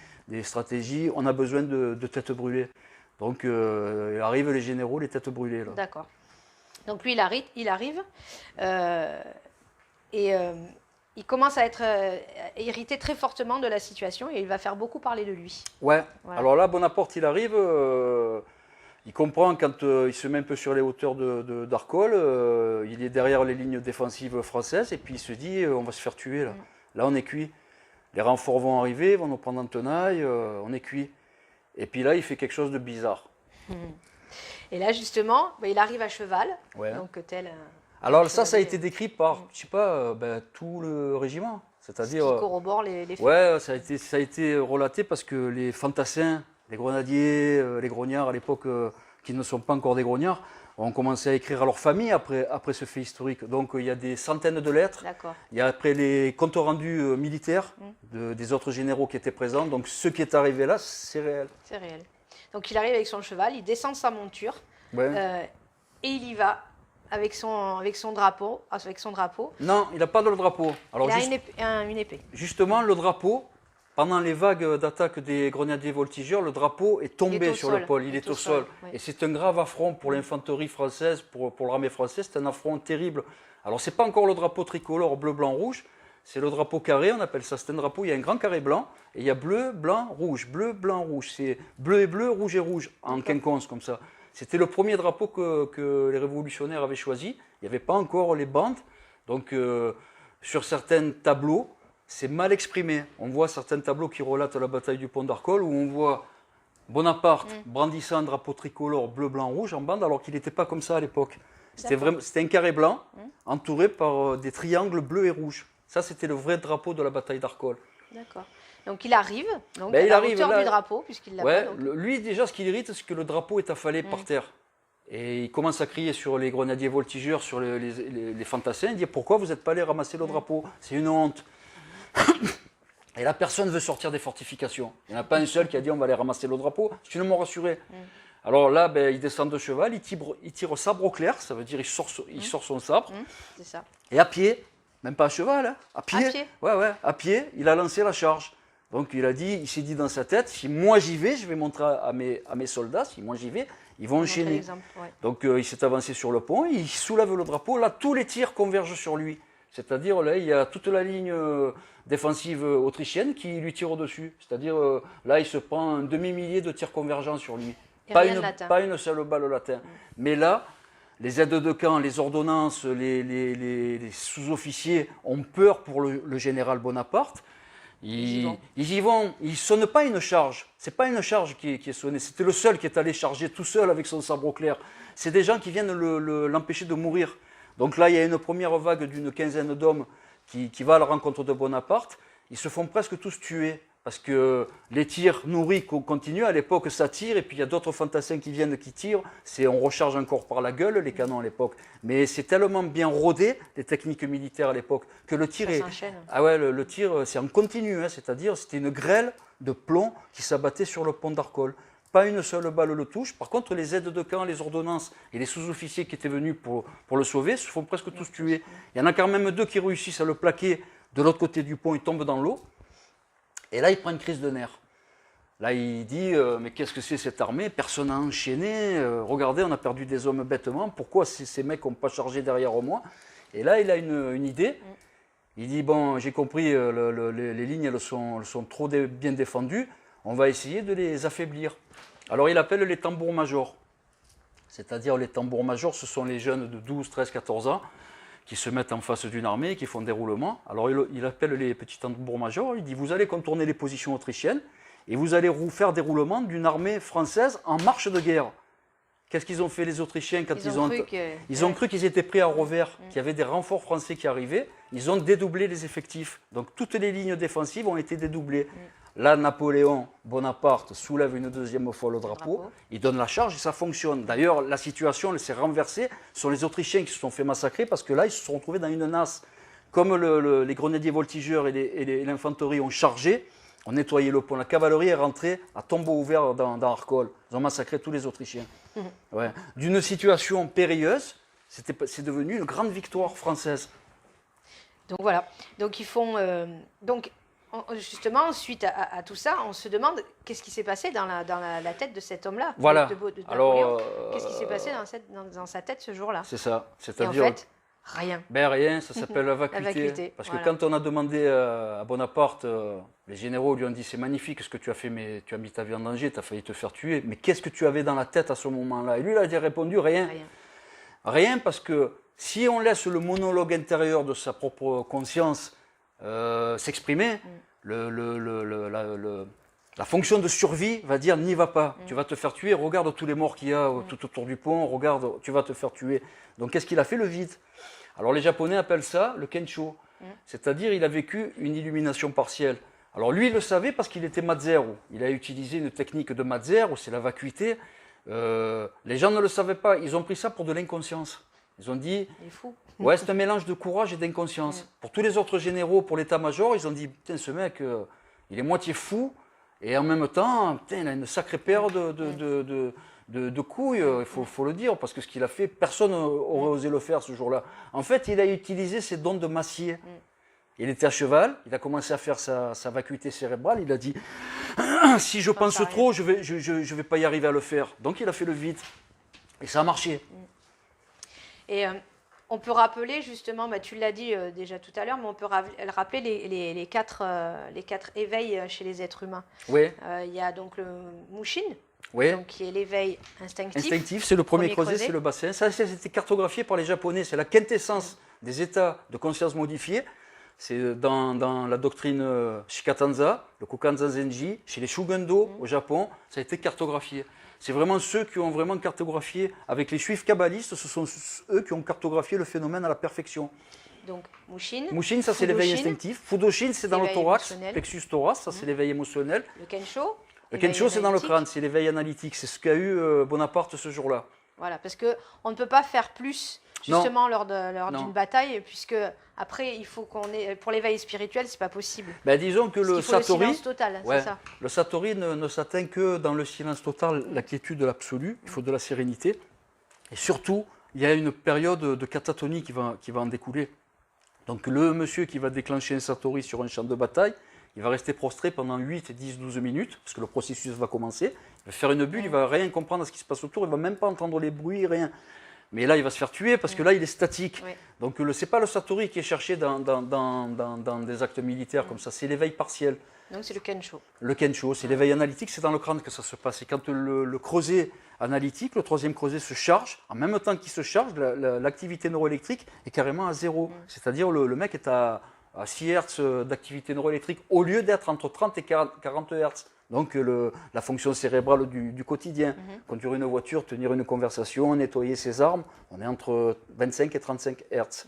stratégies. On a besoin de têtes brûlées. Donc arrivent les généraux, les têtes brûlées. D'accord. Donc lui, il arrive et il commence à être irrité très fortement de la situation et il va faire beaucoup parler de lui. Ouais. Voilà. Alors là, Bonaparte, il arrive. Il comprend quand il se met un peu sur les hauteurs d'Arcole, il est derrière les lignes défensives françaises et puis il se dit on va se faire tuer là. Là on est cuit. Les renforts vont arriver, vont nous prendre en tenaille, on est cuit. Et puis là il fait quelque chose de bizarre. Et là justement, il arrive à cheval, donc tel. Alors ça a été décrit par, je sais pas, tout le régiment. C'est-à-dire. Ce qui corrobore les faits. Ouais, ça a été relaté parce que les fantassins, les grenadiers, les grognards à l'époque, qui ne sont pas encore des grognards, ont commencé à écrire à leur famille après ce fait historique. Donc il y a des centaines de lettres. D'accord. Il y a après les comptes rendus militaires des autres généraux qui étaient présents. Donc ce qui est arrivé là, c'est réel. C'est réel. Donc il arrive avec son cheval, il descend de sa monture et il y va avec son drapeau. Non, il n'a pas de drapeau. Alors, il a une épée. Justement, le drapeau, pendant les vagues d'attaque des grenadiers voltigeurs, le drapeau est tombé sur le pôle, il est au sol. Et c'est un grave affront pour l'infanterie française, pour l'armée française, c'est un affront terrible. Alors c'est pas encore le drapeau tricolore bleu, blanc, rouge, c'est le drapeau carré, on appelle ça, c'est un drapeau, il y a un grand carré blanc, et il y a bleu, blanc, rouge, bleu, blanc, rouge. C'est bleu et bleu, rouge et rouge, en quinconce comme ça. C'était le premier drapeau que les révolutionnaires avaient choisi, il n'y avait pas encore les bandes, donc sur certains tableaux, c'est mal exprimé. On voit certains tableaux qui relatent la bataille du pont d'Arcole où on voit Bonaparte brandissant un drapeau tricolore bleu, blanc, rouge en bande alors qu'il n'était pas comme ça à l'époque. C'était un carré blanc entouré par des triangles bleus et rouges. Ça, c'était le vrai drapeau de la bataille d'Arcole. D'accord. Donc il arrive, à la hauteur du drapeau, puisqu'il l'a pas. Lui, déjà, ce qui l'irrite, c'est que le drapeau est affalé par terre. Et il commence à crier sur les grenadiers voltigeurs, sur les fantassins, il dit « Pourquoi vous n'êtes pas allés ramasser le drapeau? C'est une honte !» Et là, personne ne veut sortir des fortifications. Il n'y en a pas un seul qui a dit on va aller ramasser le drapeau. C'est une mort rassurée. Alors là, il descend de cheval, il tire au sabre au clair, ça veut dire il sort son sabre. C'est ça. Et à pied, même pas à cheval, hein, à pied. À pied, il a lancé la charge. Donc il s'est dit dans sa tête, si moi j'y vais, je vais montrer à mes soldats, si moi j'y vais, ils vont enchaîner. Donc il s'est avancé sur le pont, il soulève le drapeau, là tous les tirs convergent sur lui. C'est-à-dire, là, il y a toute la ligne défensive autrichienne qui lui tire au-dessus. C'est-à-dire, là, il se prend un demi-millier de tirs convergents sur lui. Pas une seule balle latin. Mais là, les aides de camp, les ordonnances, les sous-officiers ont peur pour le général Bonaparte. Ils y vont. Ils ne sonnent pas une charge. Ce n'est pas une charge qui est sonnée. C'était le seul qui est allé charger tout seul avec son sabre au clair. C'est des gens qui viennent l'empêcher de mourir. Donc là, il y a une première vague d'une quinzaine d'hommes qui va à la rencontre de Bonaparte. Ils se font presque tous tuer parce que les tirs nourris continuent. À l'époque, ça tire et puis il y a d'autres fantassins qui viennent, qui tirent. On recharge encore par la gueule les canons à l'époque. Mais c'est tellement bien rodé, les techniques militaires à l'époque, que le tir le tir, c'est en continu. Hein, c'est-à-dire, c'était une grêle de plomb qui s'abattait sur le pont d'Arcole. Pas une seule balle le touche. Par contre, les aides de camp, les ordonnances et les sous-officiers qui étaient venus pour le sauver se font presque tous tuer. Il y en a quand même deux qui réussissent à le plaquer de l'autre côté du pont, il tombe dans l'eau. Et là, il prend une crise de nerfs. Là, il dit mais qu'est-ce que c'est cette armée? Personne n'a enchaîné. Regardez, on a perdu des hommes bêtement. Pourquoi ces mecs n'ont pas chargé derrière moi? Et là, il a une idée. Il dit bon, j'ai compris, les lignes elles sont trop bien défendues. On va essayer de les affaiblir. Alors il appelle les tambours-majors. C'est-à-dire les tambours-majors, ce sont les jeunes de 12, 13, 14 ans qui se mettent en face d'une armée, qui font des roulements. Alors il appelle les petits tambours-majors, il dit vous allez contourner les positions autrichiennes et vous allez faire des roulements d'une armée française en marche de guerre. Qu'est-ce qu'ils ont fait les Autrichiens quand ils ont cru qu'ils étaient pris à revers, qu'il y avait des renforts français qui arrivaient. Ils ont dédoublé les effectifs. Donc toutes les lignes défensives ont été dédoublées. Là, Napoléon Bonaparte soulève une deuxième fois le drapeau. Il donne la charge et ça fonctionne. D'ailleurs, la situation s'est renversée. Ce sont les Autrichiens qui se sont fait massacrer parce que là, ils se sont retrouvés dans une nasse. Comme les grenadiers voltigeurs et l'infanterie ont chargé, ont nettoyé le pont. La cavalerie est rentrée à tombeau ouvert dans Arcole. Ils ont massacré tous les Autrichiens. Ouais. D'une situation périlleuse, c'est devenu une grande victoire française. Donc voilà. Donc ils font. Justement, suite à tout ça, on se demande qu'est-ce qui s'est passé dans la tête de cet homme-là. Voilà. Alors, qu'est-ce qui s'est passé dans sa tête ce jour-là? C'est ça. Et en fait, rien. Ben rien, ça s'appelle la vacuité. Parce que quand on a demandé à Bonaparte, les généraux lui ont dit c'est magnifique ce que tu as fait, mais tu as mis ta vie en danger, tu as failli te faire tuer. Mais qu'est-ce que tu avais dans la tête à ce moment-là? Et lui, il a répondu rien. Rien parce que si on laisse le monologue intérieur de sa propre conscience s'exprimer, la fonction de survie va dire n'y va pas, tu vas te faire tuer, regarde tous les morts qu'il y a tout autour du pont, regarde, tu vas te faire tuer. Donc qu'est-ce qu'il a fait? Le vide. Alors les Japonais appellent ça le kensho, c'est-à-dire il a vécu une illumination partielle. Alors lui il le savait parce qu'il était Mazeru, il a utilisé une technique de Mazeru, c'est la vacuité. Les gens ne le savaient pas, ils ont pris ça pour de l'inconscience. Ils ont dit, il est fou. Ouais, c'est un mélange de courage et d'inconscience. Pour tous les autres généraux, pour l'état-major, ils ont dit, putain, ce mec, il est moitié fou, et en même temps, putain, il a une sacrée paire de couilles, il faut le dire, parce que ce qu'il a fait, personne n'aurait osé le faire ce jour-là. En fait, il a utilisé ses dons de massier. Il était à cheval, il a commencé à faire sa vacuité cérébrale, il a dit, si je pense trop, je vais pas y arriver à le faire. Donc il a fait le vide, et ça a marché. Et on peut rappeler justement, tu l'as dit déjà tout à l'heure, mais on peut rappeler les quatre éveils chez les êtres humains. Oui. Il y a donc le Mushin, donc, qui est l'éveil instinctif. Instinctif, c'est le premier creuset, c'est le bassin. Ça, c'était cartographié par les Japonais. C'est la quintessence des états de conscience modifiés. C'est dans la doctrine Shikatanza, le Kokanza Zenji, chez les Shugendo au Japon, ça a été cartographié. C'est vraiment ceux qui ont vraiment cartographié, avec les juifs kabbalistes, ce sont eux qui ont cartographié le phénomène à la perfection. Donc, Mushin. Mushin, ça c'est l'éveil instinctif. Fudoshin, c'est dans le thorax, plexus thorax, ça c'est l'éveil émotionnel. Le Kensho. Le Kensho, c'est dans le crâne, c'est l'éveil analytique. C'est ce qu'a eu Bonaparte ce jour-là. Voilà, parce qu'on ne peut pas faire plus, justement, lors d'une bataille, puisque après, il faut qu'on ait. Pour l'éveil spirituel, c'est pas possible. Ben, disons que le Satori. Le silence total, c'est ça. Le Satori ne s'atteint que dans le silence total, la quiétude de l'absolu. Il faut de la sérénité. Et surtout, il y a une période de catatonie qui va en découler. Donc, le monsieur qui va déclencher un Satori sur un champ de bataille, il va rester prostré pendant 8, 10, 12 minutes, parce que le processus va commencer. Il va faire une bulle, il ne va rien comprendre à ce qui se passe autour, il ne va même pas entendre les bruits, rien. Mais là, il va se faire tuer parce que là, il est statique. Donc, ce n'est pas le Satori qui est cherché dans des actes militaires comme ça, c'est l'éveil partiel. Donc, c'est le Kensho. Le Kensho, c'est l'éveil analytique, c'est dans le crâne que ça se passe. Et quand le creuset analytique, le troisième creuset se charge, en même temps qu'il se charge, l'activité neuroélectrique est carrément à zéro. C'est-à-dire le mec est à 6 Hz d'activité neuroélectrique au lieu d'être entre 30 et 40 Hz. Donc la fonction cérébrale du quotidien, conduire une voiture, tenir une conversation, nettoyer ses armes, on est entre 25 et 35 Hz.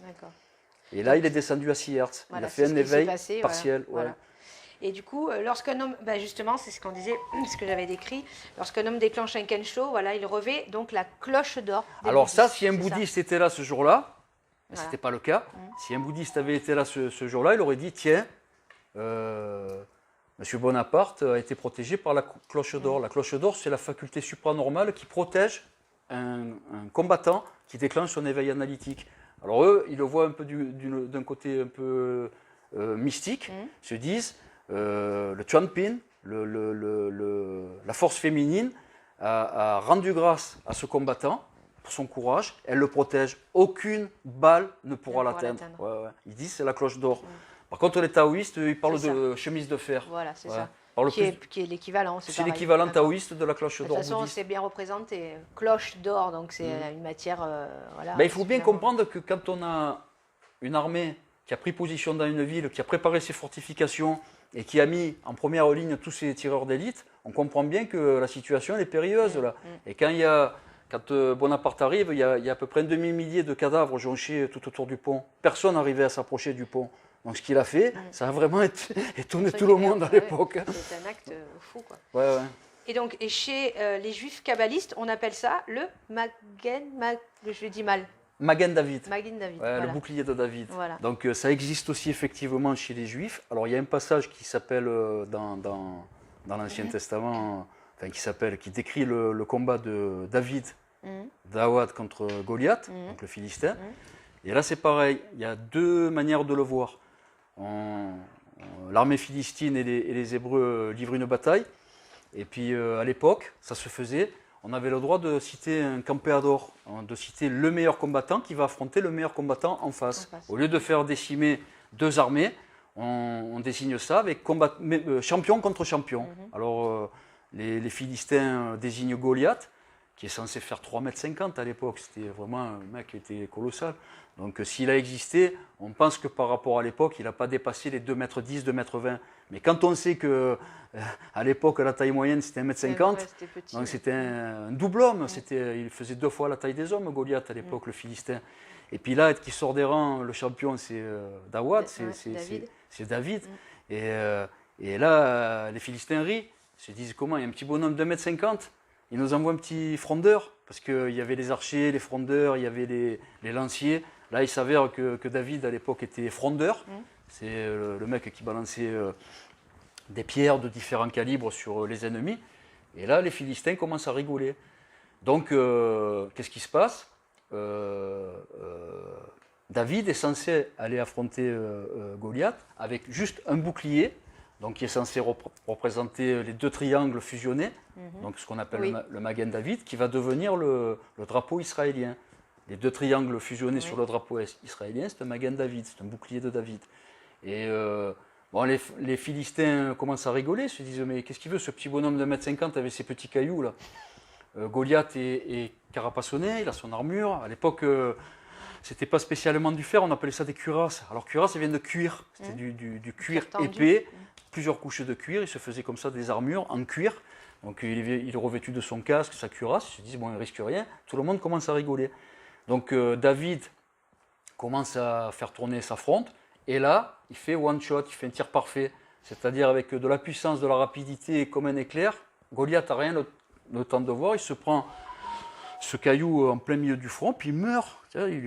Et là, il est descendu à 6 Hz. Voilà, il a fait un éveil partiel. Voilà. Et du coup, lorsqu'un homme, justement, c'est ce qu'on disait, ce que j'avais décrit, lorsqu'un homme déclenche un Kensho, voilà, il revêt donc la cloche d'or. Alors ça, si un bouddhiste était là ce jour-là, ce n'était pas le cas, si un bouddhiste avait été là ce jour-là, il aurait dit, tiens, Monsieur Bonaparte a été protégé par la cloche d'or. La cloche d'or, c'est la faculté supranormale qui protège un combattant qui déclenche son éveil analytique. Alors eux, ils le voient un peu d'un côté un peu mystique, se disent, le Chuanpin, la force féminine, a rendu grâce à ce combattant pour son courage, elle le protège, aucune balle ne pourra l'atteindre. Ils disent c'est la cloche d'or. Par contre, les taoïstes, ils parlent de chemise de fer. Voilà, c'est ça. Par le qui est l'équivalent. c'est pareil. l'équivalent D'accord. taoïste de la cloche De d'or toute façon, bouddhiste. c'est bien représenté. Cloche d'or, donc c'est une matière. Voilà, Ben, il faut bien suffisamment- comprendre que quand on a une armée qui a pris position dans une ville, qui a préparé ses fortifications et qui a mis en première ligne tous ses tireurs d'élite, on comprend bien que la situation elle est périlleuse là. Et quand Bonaparte arrive, il y a à peu près un demi-millier de cadavres jonchés tout autour du pont. Personne n'arrivait à s'approcher du pont. Donc ce qu'il a fait, ça a vraiment étonné C'est tout le vrai monde à que- ouais, l'époque. C'est un acte fou, quoi. Ouais, ouais. Et chez les juifs kabbalistes, on appelle ça le je le dis mal, Magen David. Magen David. Ouais, voilà. le bouclier de David. Voilà. Donc ça existe aussi effectivement chez les Juifs. Alors il y a un passage qui s'appelle dans l'Ancien Testament, qui décrit le combat de David, Daouad contre Goliath, donc le Philistin. Et là c'est pareil, il y a deux manières de le voir. L'armée philistine et les Hébreux livrent une bataille. Et puis à l'époque, ça se faisait. On avait le droit de citer un campéador, de citer le meilleur combattant qui va affronter le meilleur combattant en face. Au lieu de faire décimer deux armées, on désigne ça avec champion contre champion. Alors les Philistins désignent Goliath, qui est censé faire 3,50 m à l'époque. C'était vraiment un mec qui était colossal. Donc s'il a existé, on pense que par rapport à l'époque, il n'a pas dépassé les 2,10 m, 2,20 m. Mais quand on sait que à l'époque, la taille moyenne, c'était 1,50 m, donc c'était un double homme. Il faisait 2 fois la taille des hommes, Goliath, à l'époque, le Philistin. Et puis là, qui sort des rangs, le champion, c'est Daouad, c'est David. Et là, les Philistins rient. Ils se disent, comment, il y a un petit bonhomme de 1,50 m, il nous envoie un petit frondeur, parce qu'il y avait les archers, les frondeurs, il y avait les lanciers. Là, il s'avère que David, à l'époque, était frondeur. C'est le mec qui balançait des pierres de différents calibres sur les ennemis. Et là, les Philistins commencent à rigoler. Donc, qu'est-ce qui se passe? David est censé aller affronter Goliath avec juste un bouclier, donc qui est censé représenter les deux triangles fusionnés, donc ce qu'on appelle le Magen David, qui va devenir le drapeau israélien. Les deux triangles fusionnés sur le drapeau israélien, c'est un Magen David, c'est un bouclier de David. Et les Philistins commencent à rigoler, se disent, mais qu'est-ce qu'il veut ce petit bonhomme de 1,50 m avec ses petits cailloux là? Goliath est carapassonné, il a son armure. À l'époque, c'était pas spécialement du fer, on appelait ça des cuirasses. Alors cuirasse, ça vient de cuir, c'était du cuir épais, plusieurs couches de cuir. Il se faisait comme ça des armures en cuir. Donc il est revêtu de son casque, sa cuirasse. Ils se disent, bon, il risque rien. Tout le monde commence à rigoler. Donc David commence à faire tourner sa fronde. Et là, il fait one shot, il fait un tir parfait. C'est-à-dire avec de la puissance, de la rapidité comme un éclair. Goliath n'a rien le temps de voir. Il se prend ce caillou en plein milieu du front, puis il meurt.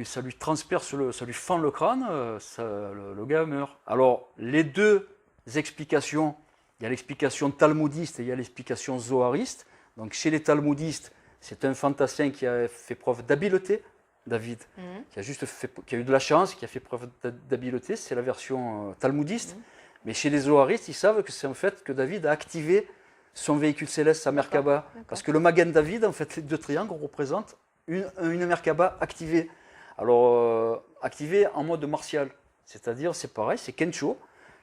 Ça lui transperce, ça lui fend le crâne, le gars meurt. Alors, les deux explications, il y a l'explication talmudiste et il y a l'explication zohariste. Donc, chez les talmudistes, c'est un fantassin qui a fait preuve d'habileté, David, qui a eu de la chance, qui a fait preuve d'habileté, c'est la version talmudiste. Mais chez les zoharistes, ils savent que c'est en fait que David a activé son véhicule céleste, sa Merkaba. Parce que le Magen David, en fait, les deux triangles représentent une Merkaba activée. Alors, activée en mode martial. C'est-à-dire, c'est pareil, c'est Kencho.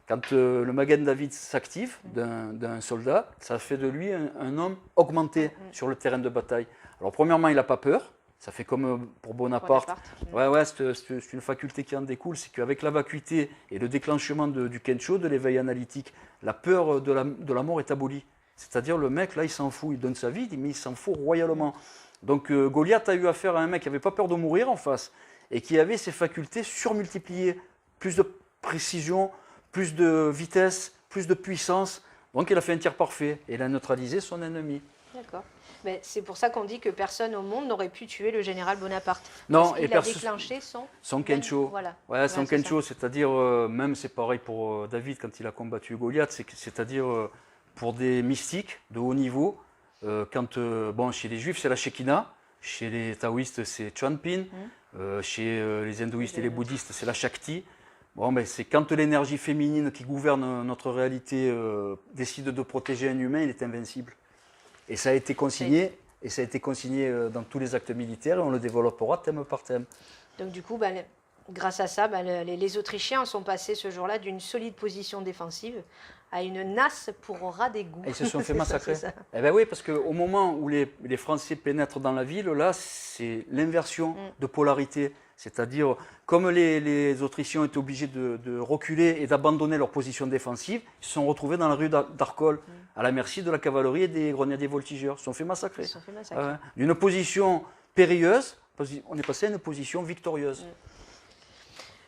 Quand le Magen David s'active d'un soldat, ça fait de lui un homme augmenté sur le terrain de bataille. Alors, premièrement, il n'a pas peur. Ça fait comme pour Bonaparte. Ouais, c'est une faculté qui en découle, c'est qu'avec la vacuité et le déclenchement du Kencho, de l'éveil analytique, la peur de la mort est abolie. C'est-à-dire le mec, là, il s'en fout, il donne sa vie, mais il s'en fout royalement. Donc Goliath a eu affaire à un mec qui n'avait pas peur de mourir en face et qui avait ses facultés surmultipliées. Plus de précision, plus de vitesse, plus de puissance. Donc il a fait un tir parfait et il a neutralisé son ennemi. D'accord. Mais c'est pour ça qu'on dit que personne au monde n'aurait pu tuer le général Bonaparte. Non, parce qu'il a déclenché son Kencho. Voilà. Ouais, son Kencho, c'est-à-dire, même c'est pareil pour David quand il a combattu Goliath, c'est-à-dire pour des mystiques de haut niveau, chez les juifs c'est la Shekinah, chez les taoïstes c'est Chuanpin, chez les hindouistes et les bouddhistes c'est la Shakti. C'est quand l'énergie féminine qui gouverne notre réalité décide de protéger un humain, il est invincible. Et ça a été consigné, dans tous les actes militaires et on le développera thème par thème. Donc du coup, grâce à ça, les Autrichiens sont passés ce jour-là d'une solide position défensive à une nasse pour rat d'égout. Et ils se sont fait C'est ça, massacrer. c'est ça. Eh bien oui, parce qu'au moment où les Français pénètrent dans la ville, là, c'est l'inversion de polarité. C'est-à-dire, comme les Autrichiens étaient obligés de reculer et d'abandonner leur position défensive, ils se sont retrouvés dans la rue d'Arcole, à la merci de la cavalerie et des grenadiers voltigeurs. Ils se sont fait massacrer. Ils se sont fait massacrer. D'une position périlleuse, on est passé à une position victorieuse.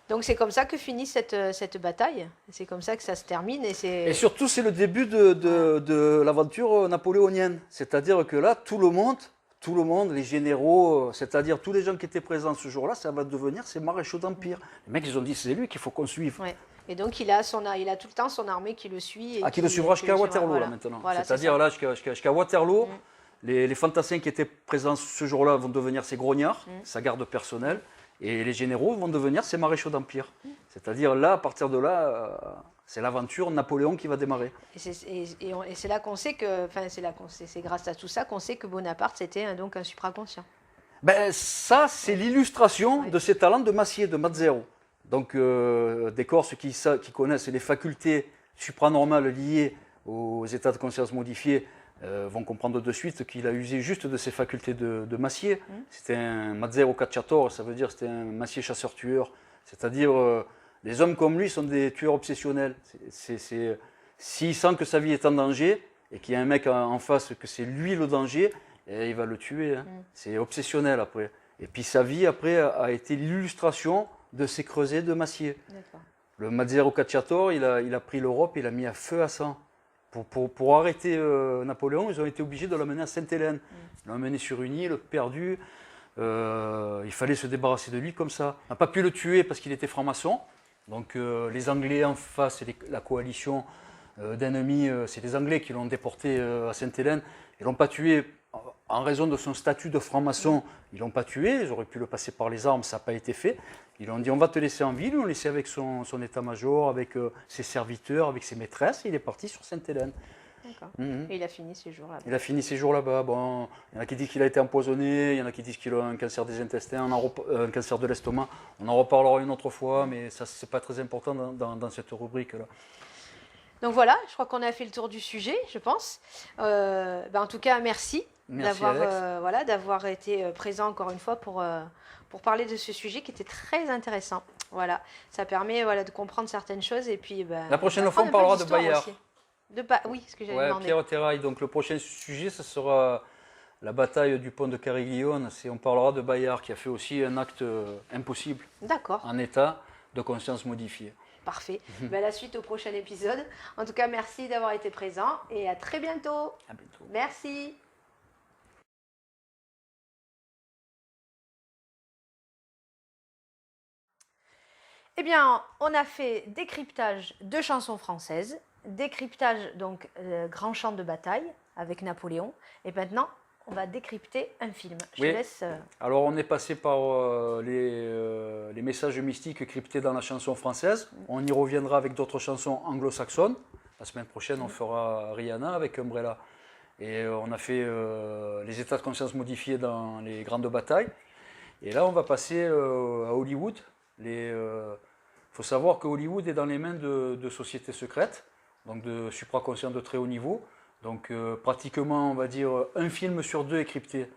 Donc c'est comme ça que finit cette bataille. C'est comme ça que ça se termine. Et surtout, c'est le début de l'aventure napoléonienne. C'est-à-dire que là, tout le monde, les généraux, c'est-à-dire tous les gens qui étaient présents ce jour-là, ça va devenir ces maréchaux d'Empire. Les mecs, ils ont dit, c'est lui qu'il faut qu'on suive. Ouais. Et donc il a tout le temps son armée qui le suit. Qui le suivra jusqu'à Waterloo, là, maintenant. Voilà, c'est-à-dire là, jusqu'à Waterloo, les fantassins qui étaient présents ce jour-là vont devenir ces grognards, sa garde personnelle, et les généraux vont devenir ces maréchaux d'Empire. C'est-à-dire là, à partir de là, c'est l'aventure Napoléon qui va démarrer. Et c'est là qu'on sait que, enfin c'est grâce à tout ça qu'on sait que Bonaparte c'était donc un supraconscient. Ben, ça, c'est l'illustration de ces talents de Massier, de Mazzero. Donc, des Corses qui connaissent les facultés supranormales liées aux états de conscience modifiés vont comprendre de suite qu'il a usé juste de ses facultés de Massier. C'était un Mazzero cacciatore, ça veut dire c'était un Massier chasseur-tueur. C'est-à-dire, les hommes comme lui sont des tueurs obsessionnels. S'il sent que sa vie est en danger et qu'il y a un mec en face, que c'est lui le danger, et il va le tuer. C'est obsessionnel après. Et puis sa vie après a été l'illustration de ces creusets de Massier. Le Mazzero cacciatore, il a pris l'Europe, il a mis à feu à sang. Pour arrêter Napoléon, ils ont été obligés de l'amener à Sainte-Hélène. Ils l'ont amené sur une île, perdu. Il fallait se débarrasser de lui comme ça. On n'a pas pu le tuer parce qu'il était franc-maçon. Donc les Anglais en face, et la coalition d'ennemis, c'est les Anglais qui l'ont déporté à Sainte-Hélène. Ils ne l'ont pas tué en raison de son statut de franc-maçon. Ils ne l'ont pas tué, ils auraient pu le passer par les armes, ça n'a pas été fait. Ils ont dit on va te laisser en ville, ils l'ont laissé avec son état-major, avec ses serviteurs, avec ses maîtresses, et il est parti sur Sainte-Hélène. D'accord. Et il a fini ses jours là-bas. Il a fini ses jours là-bas. Bon, il y en a qui disent qu'il a été empoisonné, il y en a qui disent qu'il a un cancer des intestins, un cancer de l'estomac. On en reparlera une autre fois, mais ça, c'est pas très important dans cette rubrique-là. Donc voilà, je crois qu'on a fait le tour du sujet, je pense. En tout cas, merci d'avoir été présent encore une fois pour parler de ce sujet qui était très intéressant. Voilà, ça permet de comprendre certaines choses et puis la prochaine fois on parlera de Bayard. Oui, ce que j'avais demandé. Pierre Terrail. Donc le prochain sujet, ce sera la bataille du pont de Cariglione. On parlera de Bayard qui a fait aussi un acte impossible. D'accord. En état de conscience modifiée. Parfait. La suite au prochain épisode. En tout cas, merci d'avoir été présent et à très bientôt. À bientôt. Merci. Eh bien, on a fait décryptage de chansons françaises, décryptage donc grand chant de bataille avec Napoléon. Et maintenant, on va décrypter un film. Je te laisse. Alors, on est passé par les messages mystiques cryptés dans la chanson française. On y reviendra avec d'autres chansons anglo-saxonnes. La semaine prochaine, on fera Rihanna avec Umbrella. Et on a fait les états de conscience modifiés dans les grandes batailles. Et là, on va passer à Hollywood. Faut savoir que Hollywood est dans les mains de sociétés secrètes, donc de supraconscients de très haut niveau. Donc pratiquement, on va dire, un film sur deux est crypté.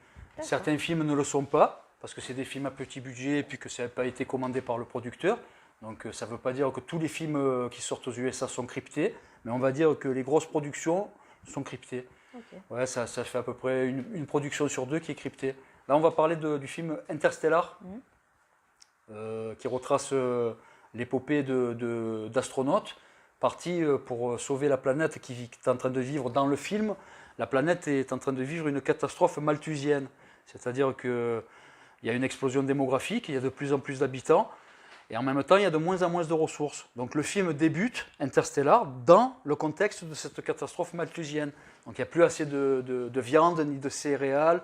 Certains films ne le sont pas, parce que c'est des films à petit budget et puis que ça n'a pas été commandé par le producteur. Donc ça ne veut pas dire que tous les films qui sortent aux USA sont cryptés, mais on va dire que les grosses productions sont cryptées. Ouais, ça fait à peu près une production sur deux qui est cryptée. Là, on va parler du film Interstellar, qui retrace l'épopée d'astronautes partis pour sauver la planète qui est en train de vivre. Dans le film, la planète est en train de vivre une catastrophe malthusienne. C'est-à-dire qu'il y a une explosion démographique, il y a de plus en plus d'habitants, et en même temps, il y a de moins en moins de ressources. Donc le film débute, Interstellar, dans le contexte de cette catastrophe malthusienne. Donc il n'y a plus assez de viande ni de céréales.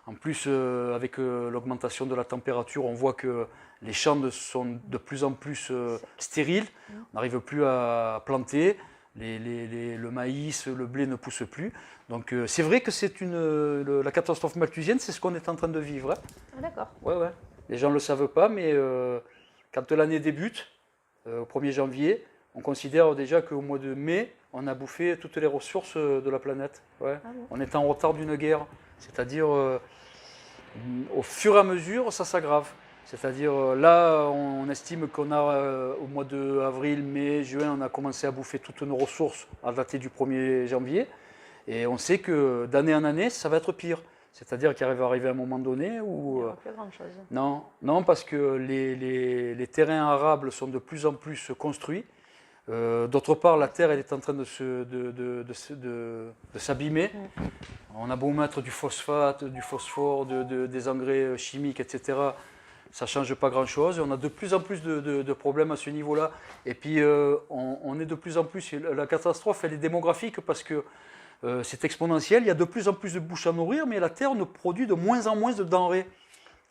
En plus, avec l'augmentation de la température, on voit que les champs sont de plus en plus stériles. On n'arrive plus à planter. Le maïs, le blé ne pousse plus. Donc c'est vrai que c'est la catastrophe malthusienne, c'est ce qu'on est en train de vivre. Hein. Ah, d'accord. Ouais. Les gens ne le savent pas, mais quand l'année débute, au 1er janvier, on considère déjà qu'au mois de mai, on a bouffé toutes les ressources de la planète. Ouais. Ah bon? On est en retard d'une guerre. C'est-à-dire, au fur et à mesure, ça s'aggrave. C'est-à-dire, là, on estime qu'on a, au mois d'avril, mai, juin, on a commencé à bouffer toutes nos ressources à dater du 1er janvier. Et on sait que d'année en année, ça va être pire. C'est-à-dire qu'il va arriver un moment donné où... Il n'y aura plus grand-chose. Non, parce que les terrains arables sont de plus en plus construits. D'autre part, la terre elle est en train de s'abîmer. On a beau mettre du phosphate, du phosphore, des engrais chimiques, etc. Ça ne change pas grand-chose. On a de plus en plus de problèmes à ce niveau-là. Et puis, on est de plus en plus... La catastrophe, elle est démographique parce que c'est exponentiel. Il y a de plus en plus de bouches à nourrir, mais la terre ne produit de moins en moins de denrées.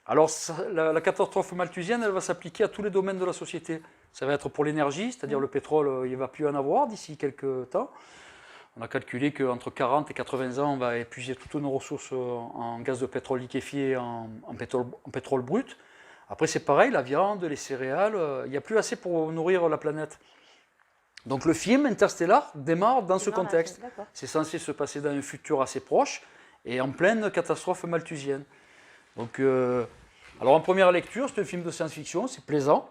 Alors, la catastrophe malthusienne, elle va s'appliquer à tous les domaines de la société. Ça va être pour l'énergie, c'est-à-dire le pétrole, il ne va plus en avoir d'ici quelques temps. On a calculé qu'entre 40 et 80 ans, on va épuiser toutes nos ressources en gaz de pétrole liquéfié, en pétrole brut. Après, c'est pareil, la viande, les céréales, il n'y a plus assez pour nourrir la planète. Donc le film Interstellar démarre dans ce contexte. C'est censé se passer dans un futur assez proche et en pleine catastrophe malthusienne. Donc, alors en première lecture, c'est un film de science-fiction, c'est plaisant.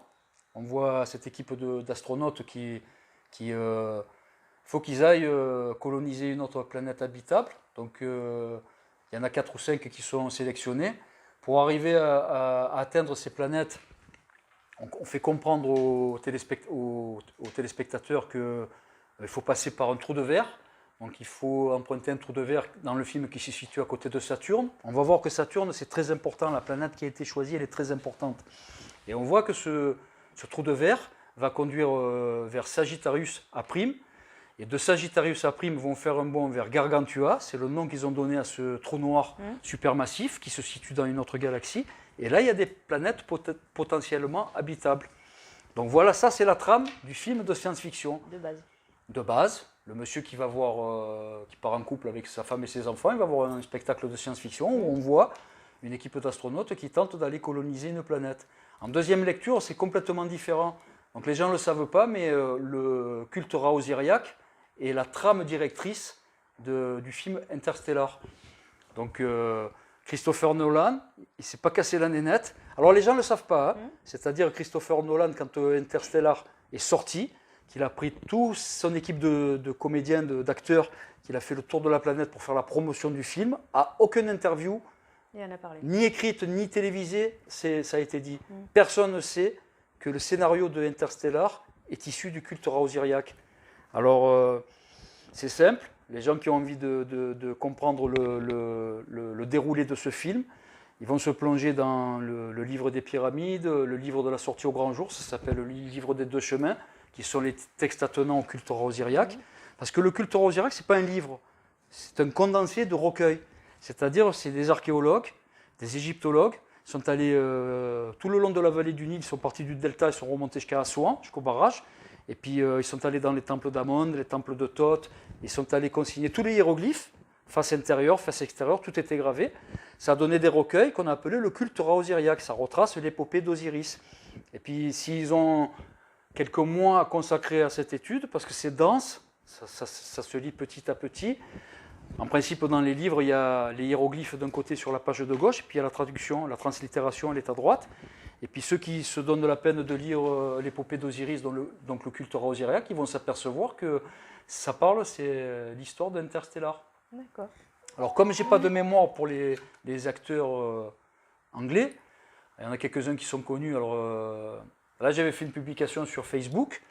On voit cette équipe d'astronautes qui faut qu'ils aillent coloniser une autre planète habitable. Donc il y en a 4 ou 5 qui sont sélectionnés. Pour arriver à atteindre ces planètes, on fait comprendre aux téléspectateurs qu'il faut passer par un trou de verre. Donc il faut emprunter un trou de verre dans le film qui se situe à côté de Saturne. On va voir que Saturne, c'est très important. La planète qui a été choisie, elle est très importante. Et on voit que ce trou de verre va conduire vers Sagittarius A'. Et de Sagittarius A' vont faire un bond vers Gargantua. C'est le nom qu'ils ont donné à ce trou noir supermassif qui se situe dans une autre galaxie. Et là, il y a des planètes potentiellement habitables. Donc voilà, ça c'est la trame du film de science-fiction. De base. Le monsieur qui va voir, qui part en couple avec sa femme et ses enfants, il va voir un spectacle de science-fiction où on voit une équipe d'astronautes qui tente d'aller coloniser une planète. En deuxième lecture, c'est complètement différent. Donc les gens ne le savent pas, mais le culte raosiriaque est la trame directrice du film Interstellar. Donc Christopher Nolan, il ne s'est pas cassé la nénette. Alors les gens ne le savent pas, hein. C'est-à-dire Christopher Nolan, quand Interstellar est sorti, qu'il a pris toute son équipe de comédiens, d'acteurs, qu'il a fait le tour de la planète pour faire la promotion du film, à aucune interview, ni écrite, ni télévisée, ça a été dit. Personne ne sait que le scénario de Interstellar est issu du culte raosiriaque. Alors, c'est simple, les gens qui ont envie de comprendre le déroulé de ce film, ils vont se plonger dans le livre des pyramides, le livre de la sortie au grand jour, ça s'appelle le livre des 2 chemins, qui sont les textes attenants au culte raosiriaque. Parce que le culte raosiriaque, ce n'est pas un livre, c'est un condensé de recueils. C'est-à-dire, c'est des archéologues, des égyptologues, ils sont allés tout le long de la vallée du Nil, ils sont partis du delta, ils sont remontés jusqu'à Assouan, jusqu'au barrage. Et puis, ils sont allés dans les temples d'Amon, les temples de Thoth, ils sont allés consigner tous les hiéroglyphes, face intérieure, face extérieure, tout était gravé. Ça a donné des recueils qu'on a appelés le culte raosiriaque, ça retrace l'épopée d'Osiris. Et puis, s'ils ont quelques mois à consacrer à cette étude, parce que c'est dense, ça se lit petit à petit. En principe, dans les livres, il y a les hiéroglyphes d'un côté sur la page de gauche, et puis il y a la traduction, la translittération, elle est à droite. Et puis ceux qui se donnent la peine de lire l'épopée d'Osiris, donc le culte raosiriaque, ils vont s'apercevoir que ça parle, c'est l'histoire d'Interstellar. D'accord. Alors comme je n'ai pas de mémoire pour les acteurs anglais, il y en a quelques-uns qui sont connus. Alors là, j'avais fait une publication sur Facebook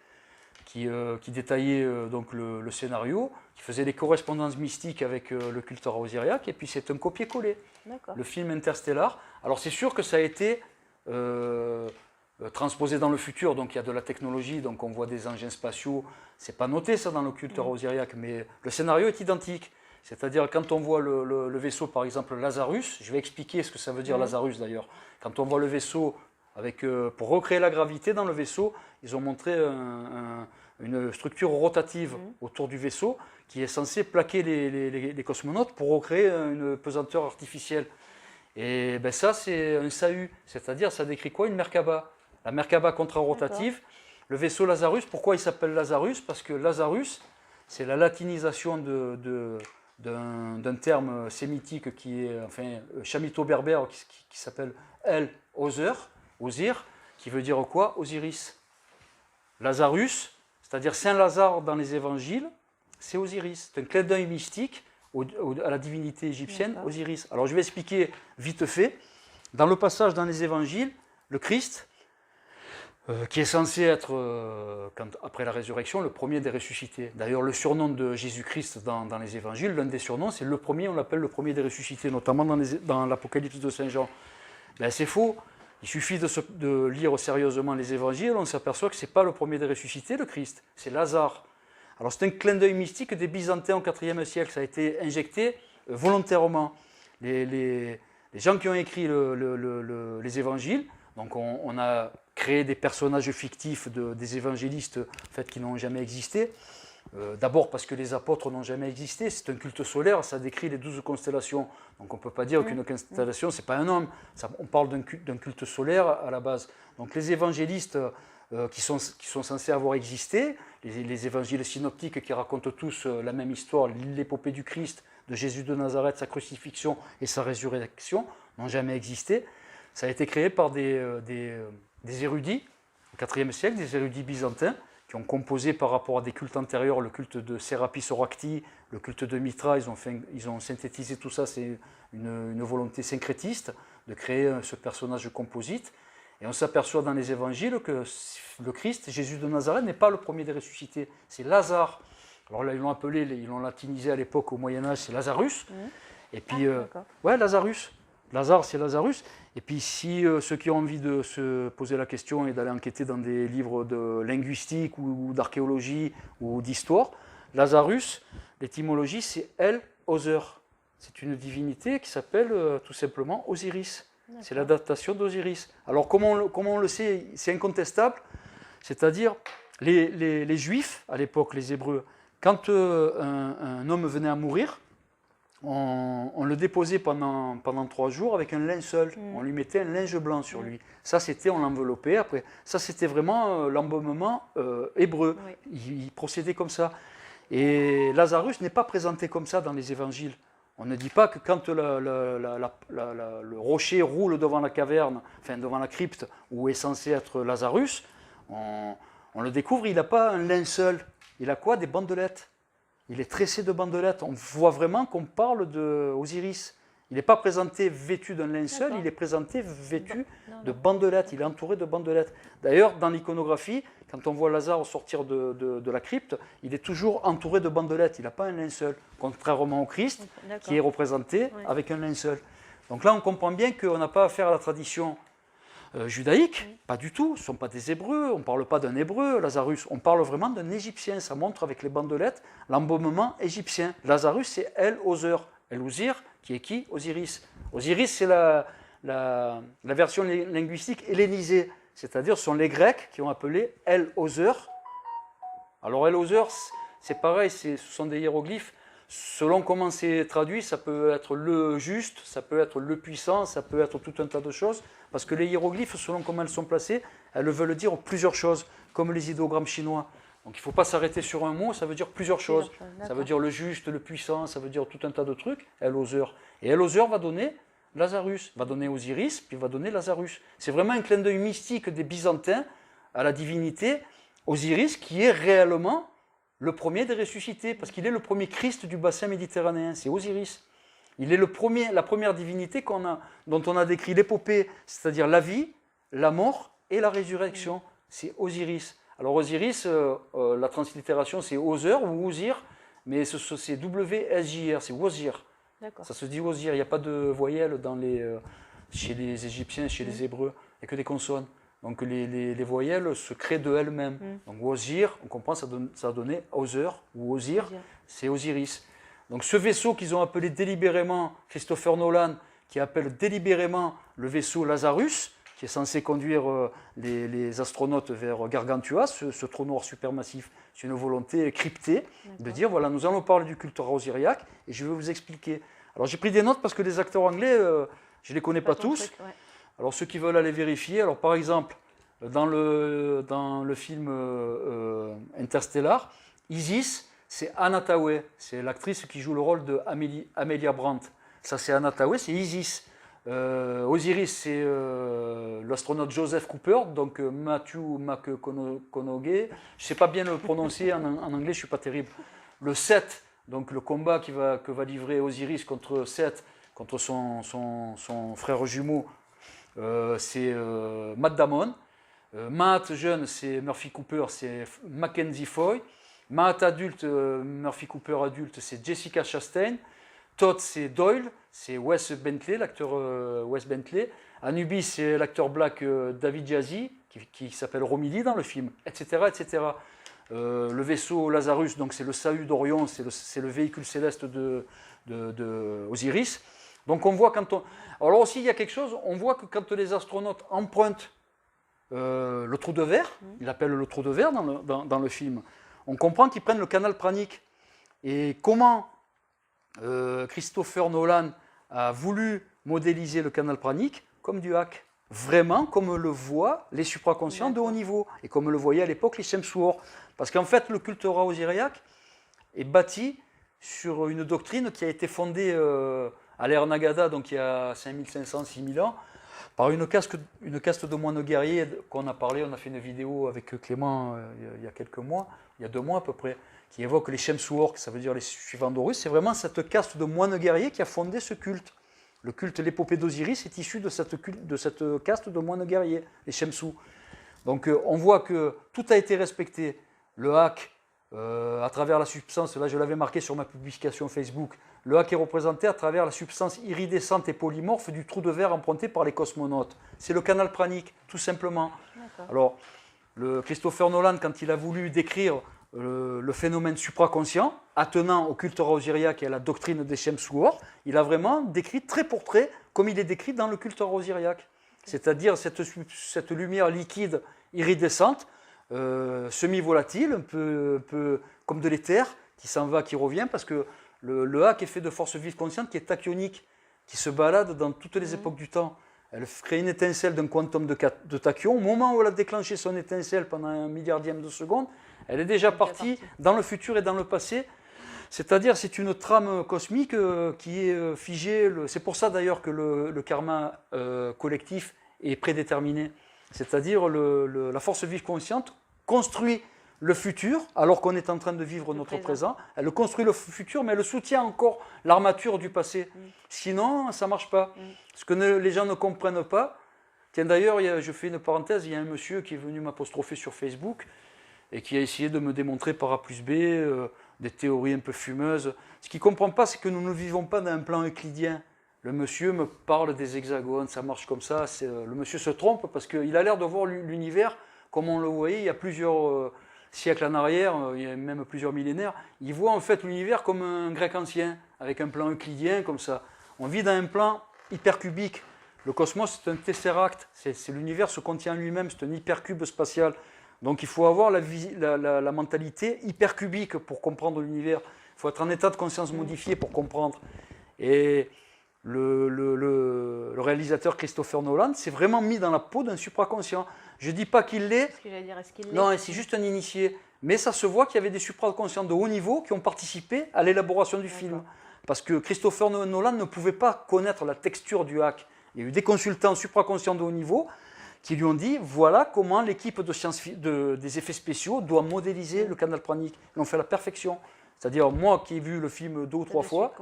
qui détaillait donc le scénario, qui faisait des correspondances mystiques avec le culte raosiriaque, et puis c'est un copier-coller. Le film Interstellar. Alors c'est sûr que ça a été transposé dans le futur, donc il y a de la technologie, donc on voit des engins spatiaux. C'est pas noté ça dans le culte raosiriaque, mais le scénario est identique. C'est-à-dire quand on voit le vaisseau, par exemple Lazarus, je vais expliquer ce que ça veut dire Lazarus d'ailleurs. Quand on voit le vaisseau, pour recréer la gravité dans le vaisseau, ils ont montré une structure rotative autour du vaisseau qui est censée plaquer les cosmonautes pour recréer une pesanteur artificielle. Et ben ça, c'est un SAU, c'est-à-dire ça décrit quoi? Une Merkaba. La Merkaba contrarotative. Le vaisseau Lazarus, pourquoi il s'appelle Lazarus? Parce que Lazarus, c'est la latinisation d'un terme sémitique qui est chamito-berbère qui s'appelle Osir, qui veut dire quoi? Osiris. Lazarus, c'est-à-dire Saint Lazare dans les évangiles, c'est Osiris. C'est un clin d'œil mystique à la divinité égyptienne, Osiris. Alors je vais expliquer vite fait. Dans le passage dans les évangiles, le Christ, qui est censé être, après la résurrection, le premier des ressuscités. D'ailleurs, le surnom de Jésus-Christ dans les évangiles, l'un des surnoms, c'est le premier, on l'appelle le premier des ressuscités, notamment dans l'Apocalypse de Saint Jean. Ben, c'est faux. Il suffit de lire sérieusement les évangiles, on s'aperçoit que ce n'est pas le premier des ressuscités, le Christ, c'est Lazare. Alors c'est un clin d'œil mystique des Byzantins au IVe siècle, ça a été injecté volontairement. Les gens qui ont écrit les évangiles, donc on a créé des personnages fictifs des évangélistes en fait, qui n'ont jamais existé. D'abord parce que les apôtres n'ont jamais existé, c'est un culte solaire, ça décrit les 12 constellations. Donc on ne peut pas dire qu'une constellation, ce n'est pas un homme. On parle d'un culte solaire à la base. Donc les évangélistes qui sont censés avoir existé, les évangiles synoptiques qui racontent tous la même histoire, l'épopée du Christ, de Jésus de Nazareth, sa crucifixion et sa résurrection, n'ont jamais existé. Ça a été créé par des érudits, au IVe siècle, des érudits byzantins, qui ont composé par rapport à des cultes antérieurs, le culte de Sérapis Soracti, le culte de Mitra, ils ont synthétisé tout ça, c'est une volonté syncrétiste de créer ce personnage composite. Et on s'aperçoit dans les évangiles que le Christ, Jésus de Nazareth, n'est pas le premier des ressuscités, c'est Lazare. Alors là, ils l'ont latinisé à l'époque, au Moyen-Âge, c'est Lazarus. Et puis, Lazarus. Lazare, c'est Lazarus. Et puis, si ceux qui ont envie de se poser la question et d'aller enquêter dans des livres de linguistique ou d'archéologie ou d'histoire, Lazarus, l'étymologie, c'est El-Ozer. C'est une divinité qui s'appelle tout simplement Osiris. C'est l'adaptation d'Osiris. Alors, comment on le sait, c'est incontestable. C'est-à-dire, les Juifs, à l'époque, les Hébreux, quand un homme venait à mourir, on le déposait pendant 3 jours avec un linceul. On lui mettait un linge blanc sur lui. Ça, on l'enveloppait. Après, ça, c'était vraiment l'embaumement hébreu. Il procédait comme ça. Et Lazarus n'est pas présenté comme ça dans les évangiles. On ne dit pas que quand le rocher roule devant la caverne, enfin devant la crypte, où est censé être Lazarus, on le découvre, il n'a pas un linceul. Il a quoi? Des bandelettes. Il est tressé de bandelettes. On voit vraiment qu'on parle d'Osiris. Il n'est pas présenté vêtu d'un linceul, il est présenté vêtu de bandelettes. Il est entouré de bandelettes. D'ailleurs, dans l'iconographie, quand on voit Lazare sortir de la crypte, il est toujours entouré de bandelettes. Il n'a pas un linceul, contrairement au Christ, qui est représenté avec un linceul. Donc là, on comprend bien qu'on n'a pas affaire à la tradition judaïque, pas du tout. Ce ne sont pas des Hébreux, on ne parle pas d'un Hébreu, Lazarus. On parle vraiment d'un Égyptien. Ça montre avec les bandelettes l'embaumement égyptien. Lazarus, c'est El-Ozer. El-Ozir, qui est qui? Osiris. Osiris, c'est la version linguistique hellénisée. C'est-à-dire, ce sont les Grecs qui ont appelé El-Ozer. Alors, El-Ozer, c'est pareil, ce sont des hiéroglyphes. Selon comment c'est traduit, ça peut être le juste, ça peut être le puissant, ça peut être tout un tas de choses. Parce que les hiéroglyphes, selon comment elles sont placées, elles veulent dire plusieurs choses, comme les idéogrammes chinois. Donc il ne faut pas s'arrêter sur un mot, ça veut dire plusieurs choses. Ça veut dire le juste, le puissant, ça veut dire tout un tas de trucs, El-Ozer. Et El-Ozer va donner Lazarus, va donner Osiris, puis va donner Lazarus. C'est vraiment un clin d'œil mystique des Byzantins à la divinité Osiris, qui est réellement le premier des ressuscités, parce qu'il est le premier Christ du bassin méditerranéen, c'est Osiris. Il est la première divinité dont on a décrit l'épopée, c'est-à-dire la vie, la mort et la résurrection. C'est Osiris. Alors Osiris, la translittération c'est Ozer ou Osir, mais c'est W-S-J-R, c'est Wozir. Ça se dit Wozir, il n'y a pas de voyelles chez les Égyptiens, chez les Hébreux, il n'y a que des consonnes. Donc les voyelles se créent de elles-mêmes. Donc Wozir, on comprend, ça a donné Ozer ou Osir, c'est Osiris. Donc ce vaisseau qu'ils ont appelé délibérément, Christopher Nolan, qui appelle délibérément le vaisseau Lazarus, qui est censé conduire les astronautes vers Gargantua, ce trou noir supermassif. C'est une volonté cryptée de dire, voilà, nous allons parler du culte osiriaque et je vais vous expliquer. Alors j'ai pris des notes parce que les acteurs anglais, je ne les connais pas tous. Alors ceux qui veulent aller vérifier, alors par exemple, dans le film Interstellar, Isis, c'est Anna Tawai. C'est l'actrice qui joue le rôle de Amelia Brandt. Ça, c'est Anna Tawai, c'est Isis. Osiris, c'est l'astronaute Joseph Cooper, donc Matthew McConaughey. Je ne sais pas bien le prononcer en anglais, je ne suis pas terrible. Le Seth, donc le combat que va livrer Osiris contre Seth, contre son frère jumeau, c'est Matt Damon. Matt jeune, c'est Murphy Cooper, c'est Mackenzie Foy. Matt adulte, Murphy Cooper adulte, c'est Jessica Chastain. Todd, c'est Doyle, c'est Wes Bentley, l'acteur Wes Bentley. Anubis, c'est l'acteur black David Jazzy, qui s'appelle Romilly dans le film, etc. etc. Le vaisseau Lazarus, donc c'est le Sahut d'Orion, c'est le véhicule céleste de Osiris. Donc on voit quand on... Alors aussi, il y a quelque chose, on voit que quand les astronautes empruntent le trou de verre, il l'appelle le trou de verre dans le film, on comprend qu'ils prennent le canal pranique. Et comment Christopher Nolan a voulu modéliser le canal pranique comme du hack, vraiment comme le voient les supraconscients de haut niveau, et comme le voyaient à l'époque les Shemsuor. Parce qu'en fait, le culte Ra-Osiriaque est bâti sur une doctrine qui a été fondée à l'ère Nagada, donc il y a 5500-6000 ans, par une caste de moines guerriers qu'on a parlé, on a fait une vidéo avec Clément il y a quelques mois, il y a 2 mois à peu près, qui évoque les Shemsuor, ça veut dire les suivants d'Horus. C'est vraiment cette caste de moines guerriers qui a fondé ce culte. Le culte, l'épopée d'Osiris est issu de cette caste de moines guerriers, les Shemsu. Donc on voit que tout a été respecté. Le hack, à travers la substance, là je l'avais marqué sur ma publication Facebook, le hack est représenté à travers la substance iridescente et polymorphe du trou de verre emprunté par les cosmonautes. C'est le canal pranique, tout simplement. Alors, Christopher Nolan, quand il a voulu décrire le phénomène supraconscient, attenant au culte Ra-Osiriaque et à la doctrine des Shemsuor, il a vraiment décrit trait pour trait comme il est décrit dans le culte Ra-Osiriaque. C'est-à-dire cette lumière liquide iridescente, semi-volatile, un peu comme de l'éther, qui s'en va, qui revient, parce que le hack est fait de force vive consciente qui est tachyonique, qui se balade dans toutes les époques du temps. Elle crée une étincelle d'un quantum de tachyon. Au moment où elle a déclenché son étincelle pendant 1 milliardième de seconde, elle est déjà partie dans le futur et dans le passé. C'est-à-dire c'est une trame cosmique qui est figée. C'est pour ça d'ailleurs que le karma collectif est prédéterminé. C'est-à-dire la force vive consciente construit le futur, alors qu'on est en train de vivre notre présent. Elle construit le futur, mais elle soutient encore l'armature du passé. Sinon, ça ne marche pas. Ce que les gens ne comprennent pas. Tiens, d'ailleurs, je fais une parenthèse, il y a un monsieur qui est venu m'apostropher sur Facebook et qui a essayé de me démontrer par A plus B des théories un peu fumeuses. Ce qu'il ne comprend pas, c'est que nous ne vivons pas dans un plan euclidien. Le monsieur me parle des hexagones, ça marche comme ça. Le monsieur se trompe parce qu'il a l'air de voir l'univers comme on le voyait il y a plusieurs siècles en arrière, il y a même plusieurs millénaires. Il voit en fait l'univers comme un grec ancien, avec un plan euclidien comme ça. On vit dans un plan hypercubique. Le cosmos, c'est un tesseract. L'univers se contient lui-même, c'est un hypercube spatial. Donc il faut avoir la mentalité hypercubique pour comprendre l'univers. Il faut être en état de conscience modifié pour comprendre. Et le réalisateur Christopher Nolan s'est vraiment mis dans la peau d'un supraconscient. Je ne dis pas qu'il l'est. Non, c'est juste un initié. Mais ça se voit qu'il y avait des supraconscients de haut niveau qui ont participé à l'élaboration du film. Parce que Christopher Nolan ne pouvait pas connaître la texture du hack. Il y a eu des consultants supraconscients de haut niveau qui lui ont dit voilà comment l'équipe des effets spéciaux doit modéliser le canal pranique. Ils l'ont fait à la perfection. C'est-à-dire, moi qui ai vu le film 2 ou 3 fois,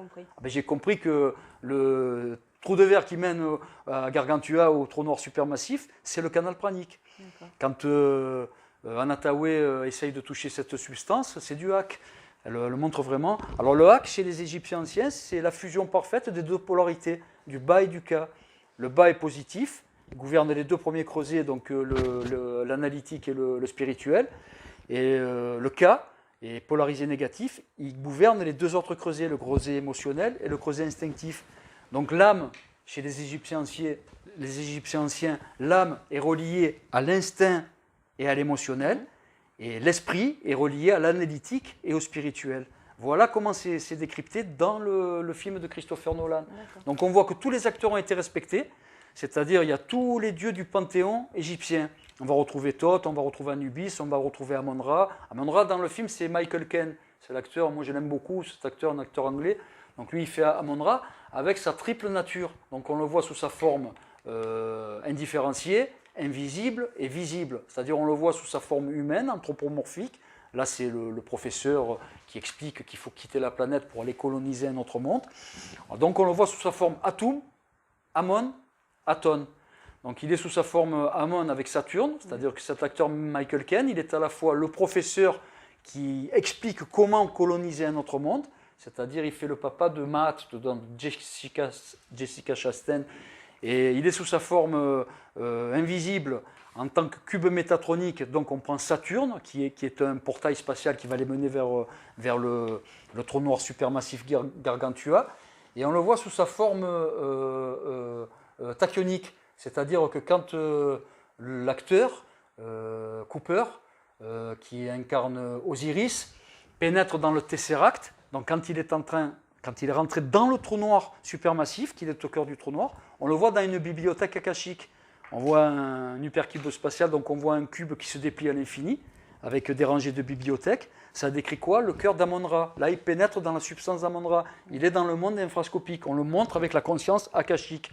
j'ai compris que le trou de verre qui mène à Gargantua, au trou noir supermassif, c'est le canal pranique. Quand Anna Tawai essaye de toucher cette substance, c'est du hack. Elle le montre vraiment. Alors le hack, chez les Égyptiens anciens, c'est la fusion parfaite des 2 polarités, du bas et du ka. Le bas est positif, il gouverne les 2 premiers creusets, donc l'analytique et le spirituel. Et le ka est polarisé négatif, il gouverne les 2 autres creusets, le creuset émotionnel et le creuset instinctif. Donc l'âme, chez les Égyptiens anciens, l'âme est reliée à l'instinct et à l'émotionnel, et l'esprit est relié à l'analytique et au spirituel. Voilà comment c'est décrypté dans le film de Christopher Nolan. Donc on voit que tous les acteurs ont été respectés, c'est-à-dire il y a tous les dieux du panthéon égyptien. On va retrouver Thoth, on va retrouver Anubis, on va retrouver Amon-Ra. Amon-Ra dans le film c'est Michael Caine, c'est l'acteur, moi je l'aime beaucoup, cet acteur, un acteur anglais. Donc lui, il fait Amon-Ra avec sa triple nature. Donc on le voit sous sa forme indifférenciée, invisible et visible. C'est-à-dire on le voit sous sa forme humaine, anthropomorphique. Là, c'est le professeur qui explique qu'il faut quitter la planète pour aller coloniser un autre monde. Donc on le voit sous sa forme Atum, Amon, Aton. Donc il est sous sa forme Amon avec Saturne, c'est-à-dire que cet acteur Michael Caine, il est à la fois le professeur qui explique comment coloniser un autre monde, c'est-à-dire il fait le papa de Matt dans Jessica Chastain, et il est sous sa forme invisible en tant que cube métatronique. Donc on prend Saturne, qui est un portail spatial qui va les mener vers le trou noir supermassif Gargantua, et on le voit sous sa forme tachyonique, c'est-à-dire que quand l'acteur Cooper, qui incarne Osiris, pénètre dans le Tesseract, donc quand il est rentré dans le trou noir supermassif, qu'il est au cœur du trou noir, on le voit dans une bibliothèque akashique. On voit un hypercube spatial, donc on voit un cube qui se déplie à l'infini, avec des rangées de bibliothèques. Ça décrit quoi? Le cœur d'Amon-Ra. Là, il pénètre dans la substance d'Amon-Ra. Il est dans le monde infrascopique. On le montre avec la conscience akashique.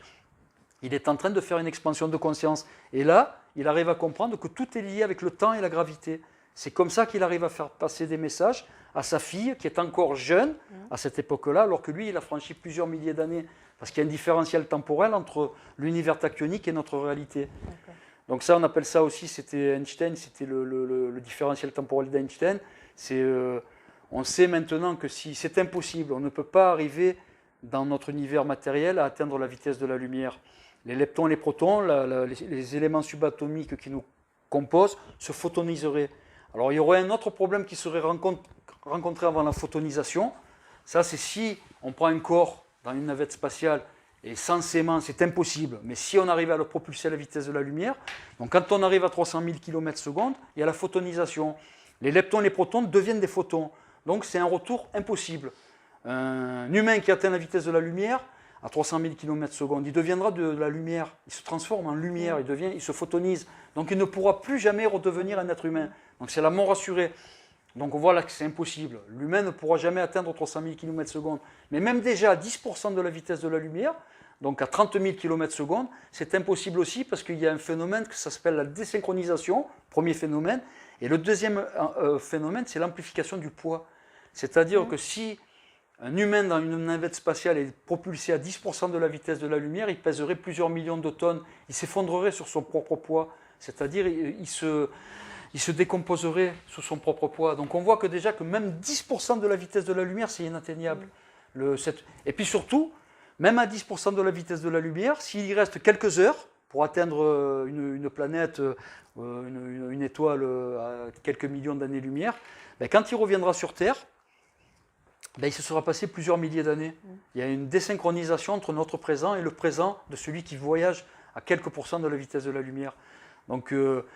Il est en train de faire une expansion de conscience. Et là, il arrive à comprendre que tout est lié avec le temps et la gravité. C'est comme ça qu'il arrive à faire passer des messages à sa fille, qui est encore jeune à cette époque-là, alors que lui, il a franchi plusieurs milliers d'années. Parce qu'il y a un différentiel temporel entre l'univers tachyonique et notre réalité. Donc ça, on appelle ça aussi, c'était Einstein, c'était le différentiel temporel d'Einstein. On sait maintenant que si c'est impossible, on ne peut pas arriver dans notre univers matériel à atteindre la vitesse de la lumière. Les leptons et les protons, les éléments subatomiques qui nous composent, se photoniseraient. Alors il y aurait un autre problème qui serait rencontré avant la photonisation. Ça, c'est si on prend un corps dans une navette spatiale, et censément, c'est impossible, mais si on arrive à le propulser à la vitesse de la lumière, donc quand on arrive à 300 000 km/s, il y a la photonisation. Les leptons et les protons deviennent des photons. Donc c'est un retour impossible. Un humain qui atteint la vitesse de la lumière, à 300 000 km/s, il deviendra de la lumière. Il se transforme en lumière, il se photonise. Donc il ne pourra plus jamais redevenir un être humain. Donc c'est la mort assurée. Donc on voit là que c'est impossible. L'humain ne pourra jamais atteindre 300 000 km/s. Mais même déjà à 10% de la vitesse de la lumière, donc à 30 000 km/s, c'est impossible aussi parce qu'il y a un phénomène que ça s'appelle la désynchronisation, premier phénomène. Et le deuxième phénomène, c'est l'amplification du poids. C'est-à-dire que si un humain dans une navette spatiale est propulsé à 10% de la vitesse de la lumière, il pèserait plusieurs millions de tonnes. Il s'effondrerait sur son propre poids. C'est-à-dire il se décomposerait sous son propre poids. Donc on voit que déjà que même 10% de la vitesse de la lumière, c'est inatteignable. Et puis surtout, même à 10% de la vitesse de la lumière, s'il y reste quelques heures pour atteindre une planète, une étoile à quelques millions d'années-lumière, quand il reviendra sur Terre, il se sera passé plusieurs milliers d'années. Il y a une désynchronisation entre notre présent et le présent de celui qui voyage à quelques pourcents de la vitesse de la lumière. Donc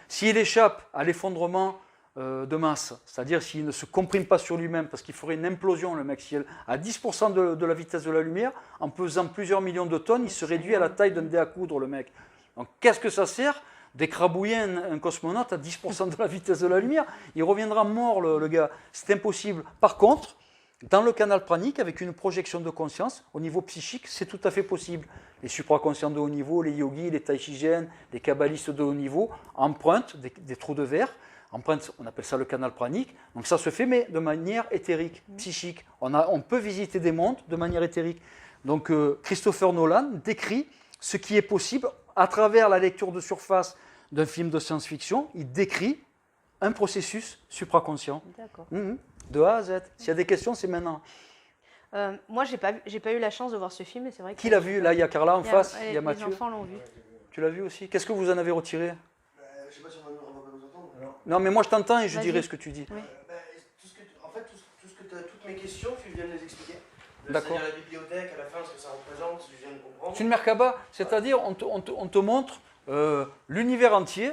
s'il échappe à l'effondrement de masse, c'est-à-dire s'il ne se comprime pas sur lui-même, parce qu'il ferait une implosion, le mec, à 10% de la vitesse de la lumière, en pesant plusieurs millions de tonnes, il se réduit à la taille d'un dé à coudre, le mec. Donc qu'est-ce que ça sert d'écrabouiller un cosmonaute à 10% de la vitesse de la lumière? Il reviendra mort, le gars. C'est impossible. Par contre, dans le canal pranique, avec une projection de conscience, au niveau psychique, c'est tout à fait possible. Les supraconscients de haut niveau, les yogis, les taïchigènes, les kabbalistes de haut niveau empruntent des trous de verre, on appelle ça le canal pranique. Donc ça se fait, mais de manière éthérique, psychique. On peut visiter des mondes de manière éthérique. Donc Christopher Nolan décrit ce qui est possible à travers la lecture de surface d'un film de science-fiction. Il décrit un processus supraconscient. D'accord. De A à Z. S'il y a des questions, c'est maintenant. Moi, j'ai pas eu la chance de voir ce film, mais c'est vrai que... Qui l'a vu? Là, il y a Carla en face, il y a Mathieu. Les enfants l'ont vu. Tu l'as vu aussi? Qu'est-ce que vous en avez retiré? Je sais pas si on va pas nous entendre. Alors. Non, mais moi je t'entends et je Vas-y. dirai ce que tu dis. Oui. Toutes mes questions, tu viens de les expliquer. D'accord. C'est-à-dire la bibliothèque, à la fin, ce que ça représente, ce que je viens de comprendre. C'est une Merkaba, c'est-à-dire on te montre l'univers entier.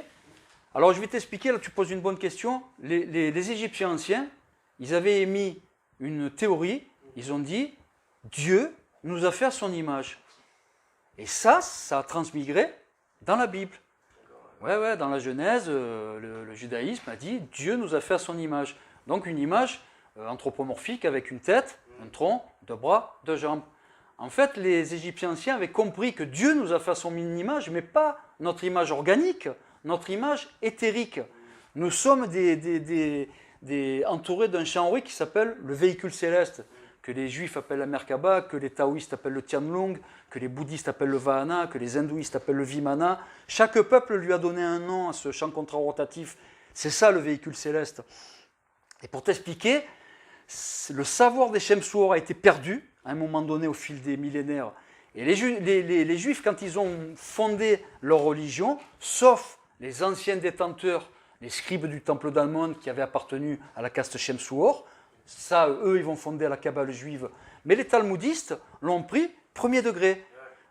Alors je vais t'expliquer, là tu poses une bonne question. Les Égyptiens anciens, ils avaient émis une théorie, ils ont dit Dieu nous a fait à son image. Et ça a transmigré dans la Bible. Ouais, dans la Genèse, le judaïsme a dit Dieu nous a fait à son image. Donc une image anthropomorphique avec une tête, un tronc, 2 bras, 2 jambes. En fait, les Égyptiens anciens avaient compris que Dieu nous a fait à son image, mais pas notre image organique, notre image éthérique. Nous sommes entourés d'un champ qui s'appelle le véhicule céleste, que les juifs appellent la Merkaba, que les taoïstes appellent le Tianlong, que les bouddhistes appellent le Vahana, que les hindouistes appellent le Vimana. Chaque peuple lui a donné un nom à ce champ contrarotatif. C'est ça le véhicule céleste. Et pour t'expliquer, le savoir des Shemsuor a été perdu à un moment donné au fil des millénaires. Et les Juifs, quand ils ont fondé leur religion, sauf les anciens détenteurs, les scribes du temple d'Amon qui avaient appartenu à la caste Shemsuor, ça, eux, ils vont fonder la Kabbale juive. Mais les talmudistes l'ont pris premier degré.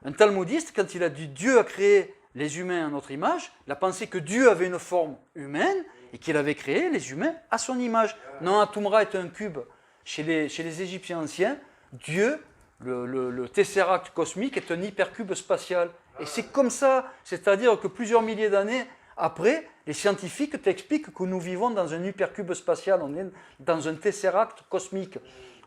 Un talmudiste, quand il a dit Dieu a créé les humains à notre image, il a pensé que Dieu avait une forme humaine et qu'il avait créé les humains à son image. Non, Atumra est un cube. Chez les Égyptiens anciens, Dieu, le tesseract cosmique, est un hypercube spatial. Et c'est comme ça, c'est-à-dire que plusieurs milliers d'années après, les scientifiques t'expliquent que nous vivons dans un hypercube spatial, on est dans un tesseract cosmique.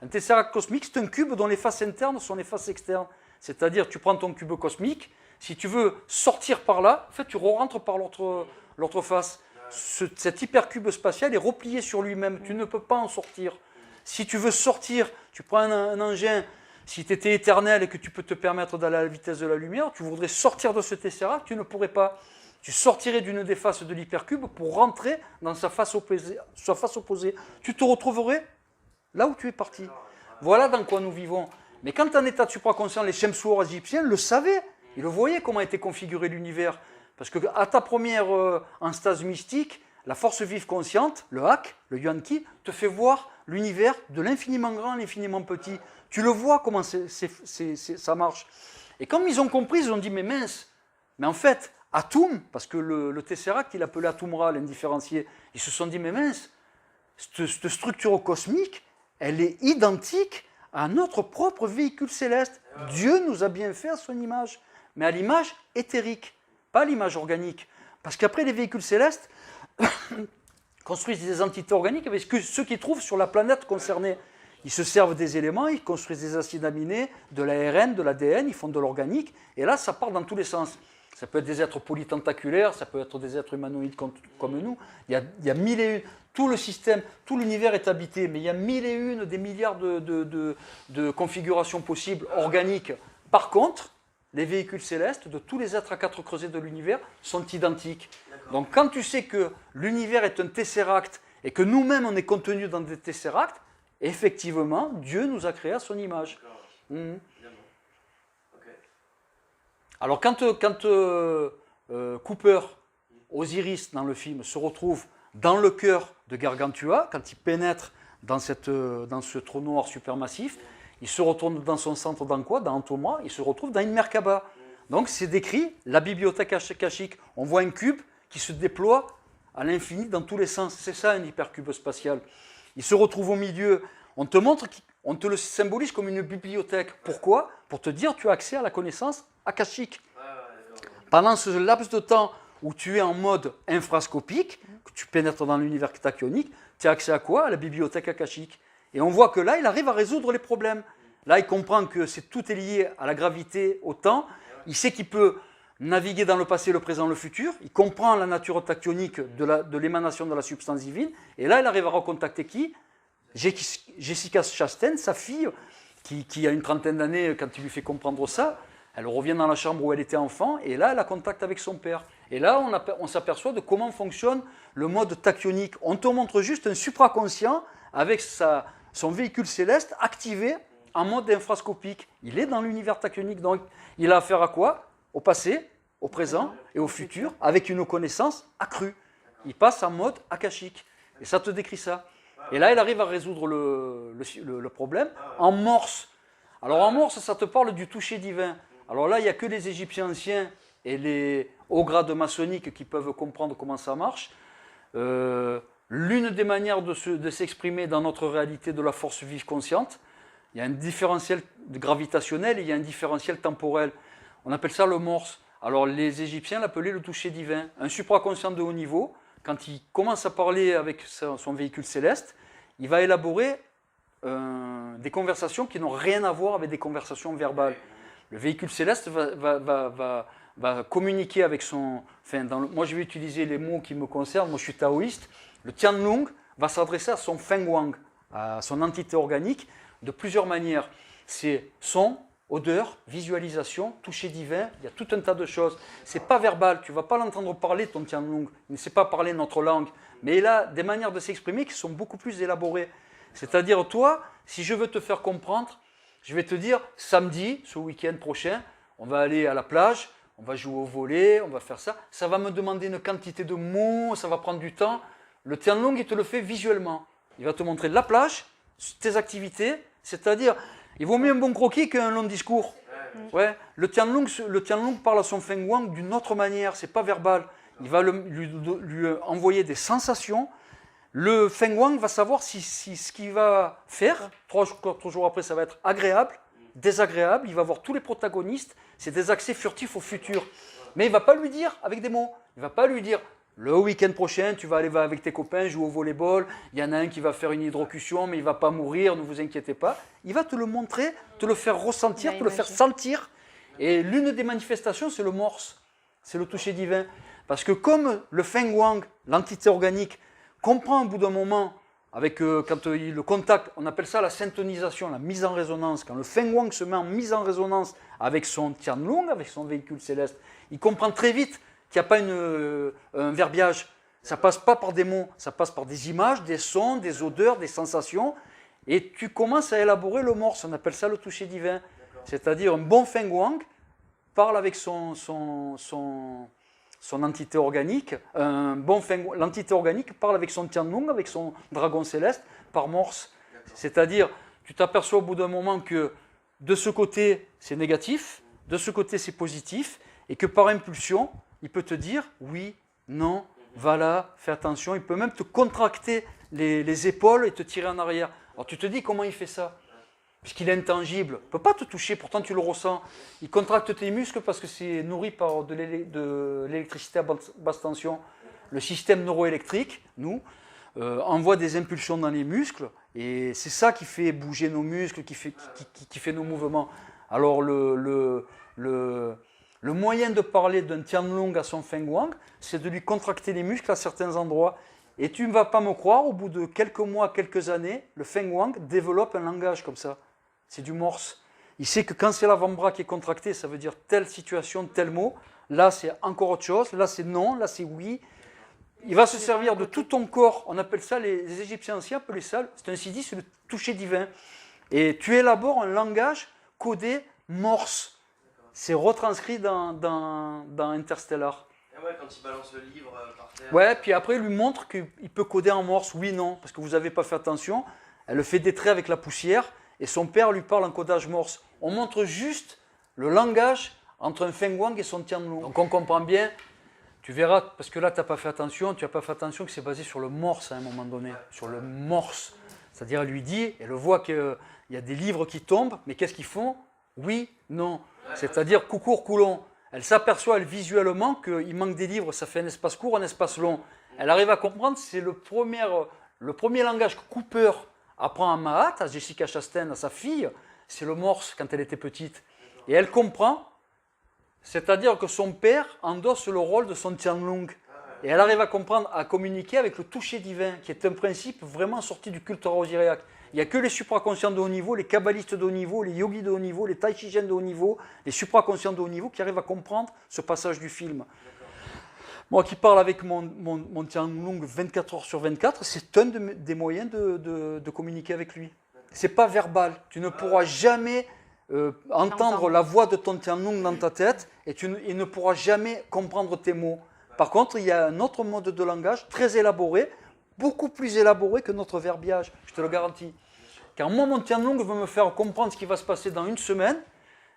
Un tesseract cosmique, c'est un cube dont les faces internes sont les faces externes. C'est-à-dire, tu prends ton cube cosmique, si tu veux sortir par là, en fait, tu rentres par l'autre face. Cet hypercube spatial est replié sur lui-même, tu ne peux pas en sortir. Si tu veux sortir, tu prends un engin, si tu étais éternel et que tu peux te permettre d'aller à la vitesse de la lumière, tu voudrais sortir de ce tesseract, tu ne pourrais pas. Tu sortirais d'une des faces de l'hypercube pour rentrer dans sa face opposée. Tu te retrouverais là où tu es parti. Voilà dans quoi nous vivons. Mais quand en état de supraconscient, les Shemsuor égyptiens le savaient. Ils le voyaient comment était configuré l'univers. Parce qu'à ta première stase mystique, la force vive consciente, le Hak, le Yuan-Ki, te fait voir l'univers de l'infiniment grand à l'infiniment petit. Tu le vois comment ça marche. Et comme ils ont compris, ils ont dit, mais mince, mais en fait, Atum, parce que le Tesseract, il appelait Atumra, l'indifférencié, ils se sont dit, mais mince, cette structure cosmique, elle est identique à notre propre véhicule céleste. Dieu nous a bien fait à son image, mais à l'image éthérique, pas à l'image organique. Parce qu'après, les véhicules célestes construisent des entités organiques avec ceux qu'ils trouvent sur la planète concernée. Ils se servent des éléments, ils construisent des acides aminés, de l'ARN, de l'ADN, ils font de l'organique, et là, ça part dans tous les sens. Ça peut être des êtres polytentaculaires, ça peut être des êtres humanoïdes comme nous. Il y a mille et une. Tout le système, tout l'univers est habité, mais il y a mille et une des milliards de configurations possibles organiques. Par contre, les véhicules célestes de tous les êtres à 4 creusets de l'univers sont identiques. Donc quand tu sais que l'univers est un tesseract et que nous-mêmes on est contenus dans des tesseracts, effectivement, Dieu nous a créés à son image. Alors quand Cooper, Osiris dans le film, se retrouve dans le cœur de Gargantua, quand il pénètre dans ce trou noir supermassif, il se retourne dans son centre dans quoi? Dans Antomra, il se retrouve dans une Merkaba. Donc c'est décrit, la bibliothèque akashique, on voit un cube qui se déploie à l'infini dans tous les sens. C'est ça un hypercube spatial. Il se retrouve au milieu, on te le symbolise comme une bibliothèque. Pourquoi? Pour te dire tu as accès à la connaissance akashique. Pendant ce laps de temps où tu es en mode infrascopique, que tu pénètres dans l'univers tachyonique, tu as accès à quoi? À la bibliothèque akashique. Et on voit que là, il arrive à résoudre les problèmes. Là, il comprend que tout est lié à la gravité, au temps. Il sait qu'il peut naviguer dans le passé, le présent, le futur. Il comprend la nature tachyonique de l'émanation de la substance divine. Et là, il arrive à recontacter qui? Jessica Chastain, sa fille, qui a une trentaine d'années, quand il lui fait comprendre ça, elle revient dans la chambre où elle était enfant, et là, elle a contact avec son père. Et là, on s'aperçoit de comment fonctionne le mode tachyonique. On te montre juste un supraconscient avec son véhicule céleste activé en mode infrascopique. Il est dans l'univers tachyonique, donc il a affaire à quoi? Au passé, au présent et au futur, avec une connaissance accrue. Il passe en mode akashique. Et ça te décrit ça. Et là, il arrive à résoudre le problème en morse. Alors en morse, ça te parle du toucher divin. Alors là, il n'y a que les Égyptiens anciens et les hauts grades maçonniques qui peuvent comprendre comment ça marche. L'une des manières de s'exprimer dans notre réalité de la force vive consciente, il y a un différentiel gravitationnel et il y a un différentiel temporel. On appelle ça le morse. Alors les Égyptiens l'appelaient le toucher divin. Un supraconscient de haut niveau, quand il commence à parler avec son véhicule céleste, il va élaborer des conversations qui n'ont rien à voir avec des conversations verbales. Le véhicule céleste va communiquer avec son... Enfin, moi, je vais utiliser les mots qui me concernent. Moi, je suis taoïste. Le Tianlong va s'adresser à son Feng Wang, à son entité organique, de plusieurs manières. C'est son, odeur, visualisation, toucher divin, il y a tout un tas de choses. C'est pas verbal, tu ne vas pas l'entendre parler, ton Tianlong. Il ne sait pas parler notre langue. Mais il a des manières de s'exprimer qui sont beaucoup plus élaborées. C'est-à-dire, toi, si je veux te faire comprendre, je vais te dire, samedi, ce week-end prochain, on va aller à la plage, on va jouer au volley, on va faire ça. Ça va me demander une quantité de mots, ça va prendre du temps. Le Tianlong, il te le fait visuellement. Il va te montrer la plage, tes activités, c'est-à-dire, il vaut mieux un bon croquis qu'un long discours. Ouais. Le Tianlong parle à son Feng Wang d'une autre manière, c'est pas verbal. Il va lui envoyer des sensations. Le Feng Wang va savoir si ce qu'il va faire, 3 jours après, ça va être agréable, désagréable. Il va voir tous les protagonistes. C'est des accès furtifs au futur. Mais il ne va pas lui dire avec des mots. Il ne va pas lui dire, le week-end prochain, tu vas aller avec tes copains jouer au volleyball. Il y en a un qui va faire une hydrocution, mais il ne va pas mourir, ne vous inquiétez pas. Il va te le montrer, te le faire ressentir, te le faire sentir. Et l'une des manifestations, c'est le morse. C'est le toucher divin. Parce que comme le Feng Wang, l'entité organique, comprend au bout d'un moment, quand il le contacte, on appelle ça la syntonisation, la mise en résonance. Quand le Feng Wang se met en mise en résonance avec son Tianlong, avec son véhicule céleste, il comprend très vite qu'il n'y a pas un verbiage. Ça ne passe pas par des mots, ça passe par des images, des sons, des odeurs, des sensations. Et tu commences à élaborer le morse, on appelle ça le toucher divin. C'est-à-dire un bon Feng Wang parle avec son entité organique, l'entité organique parle avec son Tianlong, avec son dragon céleste, par morse. C'est-à-dire, tu t'aperçois au bout d'un moment que de ce côté, c'est négatif, de ce côté, c'est positif, et que par impulsion, il peut te dire oui, non, va là, fais attention. Il peut même te contracter les épaules et te tirer en arrière. Alors tu te dis comment il fait ça ? Puisqu'il est intangible, il ne peut pas te toucher, pourtant tu le ressens. Il contracte tes muscles parce que c'est nourri par de l'électricité à basse tension. Le système neuroélectrique, nous, envoie des impulsions dans les muscles, et c'est ça qui fait bouger nos muscles, qui fait nos mouvements. Alors le moyen de parler d'un Tianlong à son Feng Wang, c'est de lui contracter les muscles à certains endroits. Et tu ne vas pas me croire, au bout de quelques mois, quelques années, le Feng Wang développe un langage comme ça. C'est du morse. Il sait que quand c'est l'avant-bras qui est contracté, ça veut dire telle situation, tel mot. Là, c'est encore autre chose. Là, c'est non. Là, c'est oui. Il va se servir de tout ton corps. On appelle ça, les Égyptiens anciens appelaient ça, c'est un sidi, c'est le toucher divin. Et tu élabores un langage codé morse. C'est retranscrit dans Interstellar. Et ouais, quand il balance le livre par terre. Ouais, puis après, il lui montre qu'il peut coder en morse, oui, non, parce que vous n'avez pas fait attention. Elle le fait détrait avec la poussière, et son père lui parle en codage morse. On montre juste le langage entre un Feng Wang et son Tianlong. Donc on comprend bien, tu verras, parce que là, tu n'as pas fait attention, que c'est basé sur le morse à un moment donné, sur le morse. C'est-à-dire, elle lui dit, elle voit qu'il y a des livres qui tombent, mais qu'est-ce qu'ils font ? Oui, non. C'est-à-dire, coucour, coulon. Elle s'aperçoit visuellement qu'il manque des livres, ça fait un espace court, un espace long. Elle arrive à comprendre, c'est le premier langage que Cooper apprend à Mahat, à Jessica Chastain, à sa fille, c'est le morse quand elle était petite. Et elle comprend, c'est-à-dire que son père endosse le rôle de son Tianlong. Et elle arrive à comprendre, à communiquer avec le toucher divin, qui est un principe vraiment sorti du culte osiréaque. Il n'y a que les supraconscients de haut niveau, les kabbalistes de haut niveau, les yogis de haut niveau, les taïchigènes de haut niveau, les supraconscients de haut niveau qui arrivent à comprendre ce passage du film. Moi qui parle avec mon Tianlong 24 heures sur 24, c'est un des moyens de communiquer avec lui. Ce n'est pas verbal. Tu ne pourras jamais entendre la voix de ton Tianlong dans ta tête et il ne pourra jamais comprendre tes mots. Par contre, il y a un autre mode de langage très élaboré, beaucoup plus élaboré que notre verbiage, je te le garantis. Quand moi, mon Tianlong veut me faire comprendre ce qui va se passer dans une semaine,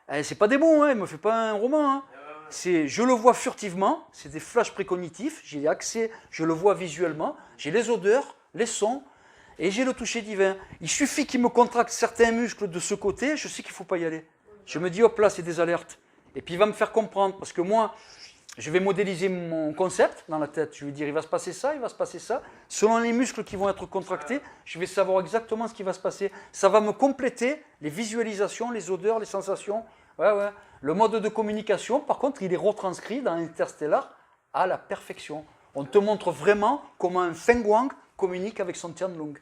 ce n'est pas des mots, il ne me fait pas un roman. Je le vois furtivement, c'est des flashs précognitifs, j'ai accès, je le vois visuellement, j'ai les odeurs, les sons, et j'ai le toucher divin. Il suffit qu'il me contracte certains muscles de ce côté, je sais qu'il ne faut pas y aller. Je me dis, hop là, c'est des alertes. Et puis il va me faire comprendre, parce que moi, je vais modéliser mon concept dans la tête. Je vais dire, il va se passer ça, il va se passer ça. Selon les muscles qui vont être contractés, je vais savoir exactement ce qui va se passer. Ça va me compléter les visualisations, les odeurs, les sensations. Ouais. Le mode de communication, par contre, il est retranscrit dans Interstellar à la perfection. On te montre vraiment comment un Feng Wang communique avec son Tianlong.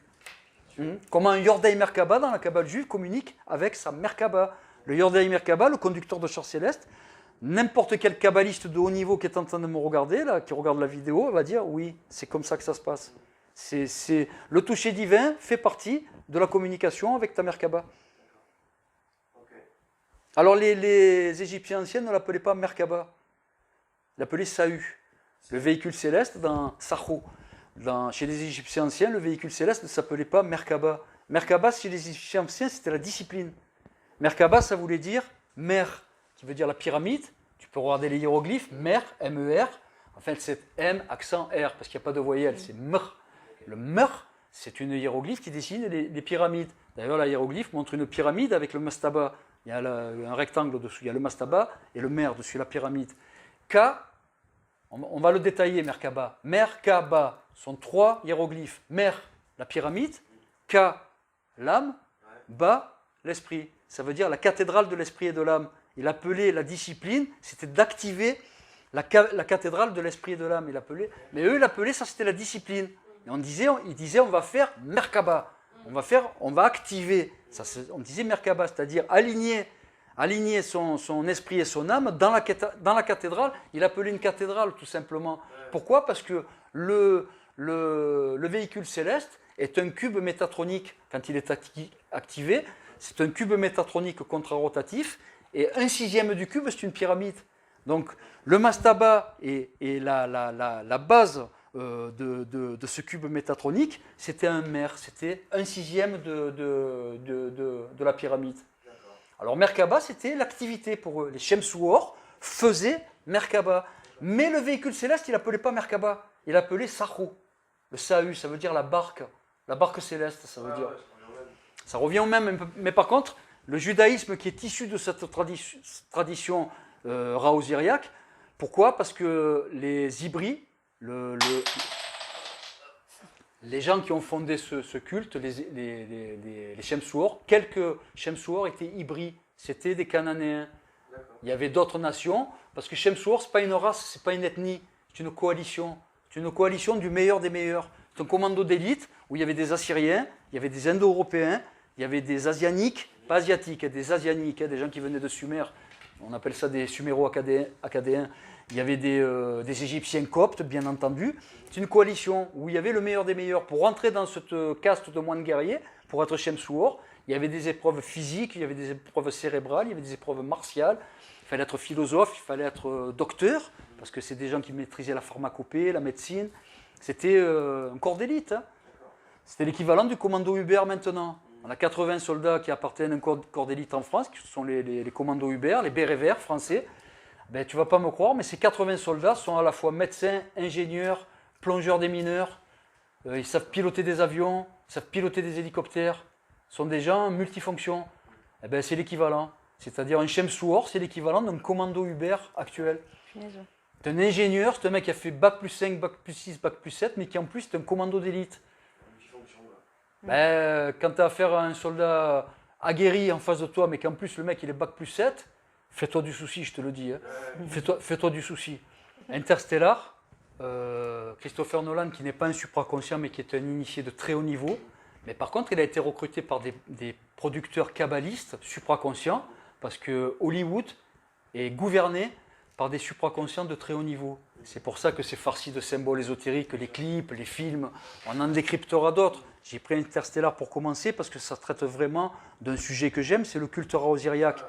Comment un Yordei Merkaba dans la Kabbale juive communique avec sa Merkaba. Le Yordei Merkaba, le conducteur de char céleste, n'importe quel kabbaliste de haut niveau qui est en train de me regarder, là, qui regarde la vidéo, va dire oui, c'est comme ça que ça se passe. Le toucher divin fait partie de la communication avec ta Merkaba. Alors les Égyptiens anciens ne l'appelaient pas Merkaba, ils l'appelaient Sahu, le véhicule céleste dans Saho. Chez les Égyptiens anciens, le véhicule céleste ne s'appelait pas Merkaba. Merkaba, chez les Égyptiens anciens, c'était la discipline. Merkaba, ça voulait dire mer, qui veut dire la pyramide. Tu peux regarder les hiéroglyphes, mer, M-E-R. En fait, c'est M, accent R, parce qu'il n'y a pas de voyelle, c'est mer. Le mer, c'est une hiéroglyphe qui dessine les pyramides. D'ailleurs, la hiéroglyphe montre une pyramide avec le mastaba. Il y a un rectangle dessous, il y a le mastaba et le mer dessus la pyramide. K, on va le détailler, Merkaba. Merkaba sont 3 hiéroglyphes. Mer, la pyramide. K, l'âme. Ba, l'esprit. Ça veut dire la cathédrale de l'esprit et de l'âme. Il appelait la discipline, c'était d'activer la cathédrale de l'esprit et de l'âme. Mais eux, ils l'appelaient, ça c'était la discipline. Et ils disaient, on va faire Merkaba. On va activer. On disait Merkaba, c'est-à-dire aligner son esprit et son âme dans la cathédrale. Il appelait une cathédrale, tout simplement. Pourquoi ? Parce que le véhicule céleste est un cube métatronique. Quand il est activé, c'est un cube métatronique contrarotatif. Et 1/6 du cube, c'est une pyramide. Donc, le mastaba et la base de ce cube métatronique, c'était un mer, c'était 1/6 de la pyramide. Alors Merkaba, c'était l'activité pour eux. Les Shemsuor faisaient Merkaba. Mais le véhicule céleste, il n'appelait pas Merkaba, il appelait Sahu. Le Sahu, ça veut dire la barque céleste, ça veut dire. Ça revient au même, mais par contre, le judaïsme qui est issu de cette tradition raouziriaque, pourquoi ? Parce que les Ibris, les gens qui ont fondé ce culte, les Shemsuor, quelques Shemsuor étaient Ibris, c'était des Cananéens. Il y avait d'autres nations, parce que Shemsuor, ce n'est pas une race, ce n'est pas une ethnie, c'est une coalition. C'est une coalition du meilleur des meilleurs. C'est un commando d'élite où il y avait des Assyriens, il y avait des Indo-Européens, il y avait des Asianiques, pas asiatiques, des Asianiques, des gens qui venaient de Sumer, on appelle ça des Suméro-Acadéens. Il y avait des Égyptiens coptes, bien entendu. C'est une coalition où il y avait le meilleur des meilleurs. Pour rentrer dans cette caste de moines guerriers, pour être Shemsuor, il y avait des épreuves physiques, il y avait des épreuves cérébrales, il y avait des épreuves martiales. Il fallait être philosophe, il fallait être docteur, parce que c'est des gens qui maîtrisaient la pharmacopée, la médecine. C'était un corps d'élite. Hein. C'était l'équivalent du commando Hubert maintenant. On a 80 soldats qui appartiennent à un corps d'élite en France, qui sont les commandos Hubert, les bérets verts français. Ben, tu ne vas pas me croire, mais ces 80 soldats sont à la fois médecins, ingénieurs, plongeurs des mineurs. Ils savent piloter des avions, ils savent piloter des hélicoptères. Ce sont des gens multifonctions. Eh ben, c'est l'équivalent. C'est-à-dire un Shemsuor, c'est l'équivalent d'un commando Hubert actuel. C'est un ingénieur, c'est un mec qui a fait Bac plus 5, Bac plus 6, Bac plus 7, mais qui en plus est un commando d'élite. Ben, quand tu as affaire à un soldat aguerri en face de toi, mais qu'en plus le mec il est Bac plus 7, fais-toi du souci, je te le dis. Hein. Fais-toi du souci. Interstellar, Christopher Nolan, qui n'est pas un supraconscient, mais qui est un initié de très haut niveau. Mais par contre, il a été recruté par des producteurs kabbalistes supraconscients, parce que Hollywood est gouverné par des supraconscients de très haut niveau. C'est pour ça que c'est farci de symboles ésotériques, les clips, les films, on en décryptera d'autres. J'ai pris Interstellar pour commencer, parce que ça traite vraiment d'un sujet que j'aime, c'est le culte raouziriaque.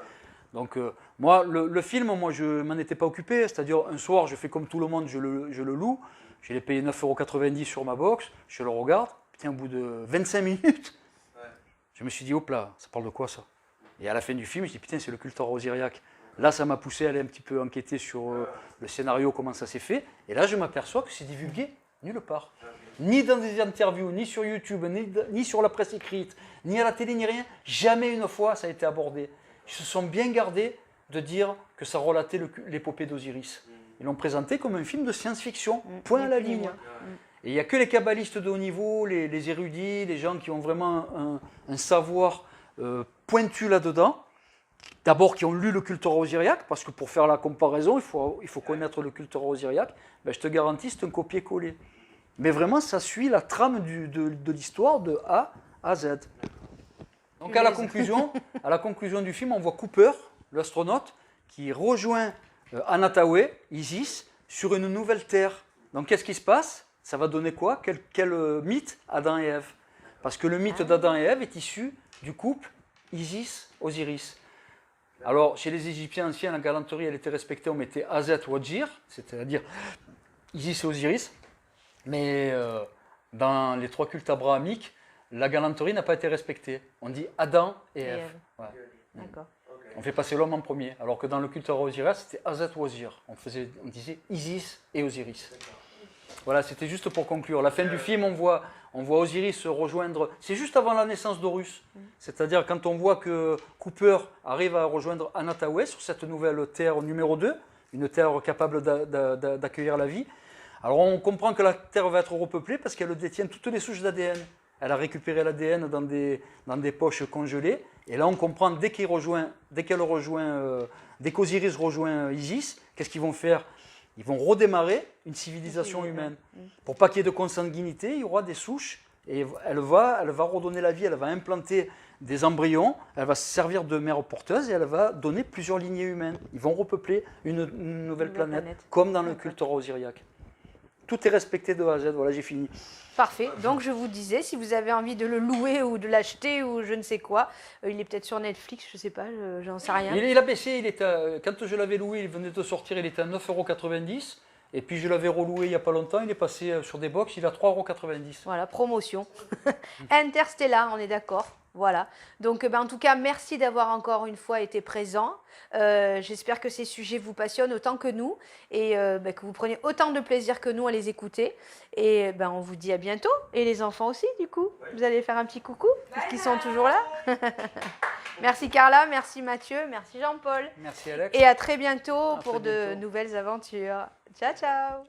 Donc moi, le film, moi je ne m'en étais pas occupé, c'est-à-dire un soir, je fais comme tout le monde, je le loue, je l'ai payé 9,90 € sur ma box, je le regarde, putain, au bout de 25 minutes, je me suis dit, hop là, ça parle de quoi ça? Et à la fin du film, je dis, putain, c'est le culte raouziriaque. Là, ça m'a poussé à aller un petit peu enquêter sur le scénario, comment ça s'est fait, et là, je m'aperçois que c'est divulgué nulle part. Ni dans des interviews, ni sur YouTube, ni sur la presse écrite, ni à la télé, ni rien, jamais une fois ça a été abordé. Ils se sont bien gardés de dire que ça relatait l'épopée d'Osiris. Ils l'ont présenté comme un film de science-fiction, point à la ligne. Et il n'y a que les kabbalistes de haut niveau, les érudits, les gens qui ont vraiment un savoir pointu là-dedans. D'abord, qui ont lu le culte osiriaque, parce que pour faire la comparaison, il faut connaître le culte osiriaque. Ben, je te garantis, c'est un copier-coller. Mais vraiment, ça suit la trame de l'histoire de A à Z. Donc à la conclusion du film, on voit Cooper, l'astronaute, qui rejoint Anataoué, Isis, sur une nouvelle Terre. Donc qu'est-ce qui se passe? Ça va donner quoi? Quel mythe? Adam et Ève. Parce que le mythe d'Adam et Ève est issu du couple Isis-Osiris. Alors, chez les Égyptiens anciens, la galanterie, elle était respectée, on mettait Azet ou Adjir, c'est-à-dire Isis et Osiris. Mais dans les 3 cultes abrahamiques, la galanterie n'a pas été respectée. On dit Adam et Ève. Ouais. D'accord. On fait passer l'homme en premier, alors que dans le culte Osiris, c'était Azet ou Osir. On disait Isis et Osiris. Voilà, c'était juste pour conclure. La fin du film, on voit Osiris se rejoindre. C'est juste avant la naissance d'Horus. C'est-à-dire quand on voit que Cooper arrive à rejoindre Anataoué sur cette nouvelle terre numéro 2, une terre capable d'accueillir la vie. Alors on comprend que la terre va être repeuplée parce qu'elle détient toutes les souches d'ADN. Elle a récupéré l'ADN dans des poches congelées. Et là on comprend dès qu'Osiris rejoint Isis, qu'est-ce qu'ils vont faire? Ils vont redémarrer une civilisation humaine. Pour pas qu'il y ait de consanguinité, il y aura des souches et elle va redonner la vie, elle va implanter des embryons, elle va servir de mère porteuse et elle va donner plusieurs lignées humaines. Ils vont repeupler une nouvelle planète, comme dans le culte osiriaque. Tout est respecté de A à Z, voilà, j'ai fini. Parfait. Donc je vous disais, si vous avez envie de le louer ou de l'acheter ou je ne sais quoi, il est peut-être sur Netflix, je ne sais pas, j'en sais rien. Il a baissé, quand je l'avais loué, il venait de sortir, il était à 9,90 €. Et puis je l'avais reloué il n'y a pas longtemps, il est passé sur des box, il est à 3,90 €. Voilà, promotion. Interstellar, on est d'accord. Voilà. Donc, en tout cas, merci d'avoir encore une fois été présent. J'espère que ces sujets vous passionnent autant que nous et que vous prenez autant de plaisir que nous à les écouter. Et on vous dit à bientôt. Et les enfants aussi, du coup. Vous allez faire un petit coucou, puisqu'ils sont toujours là. Merci Carla, merci Mathieu, merci Jean-Paul. Merci Alex. Et à très bientôt pour de nouvelles aventures. Ciao, ciao.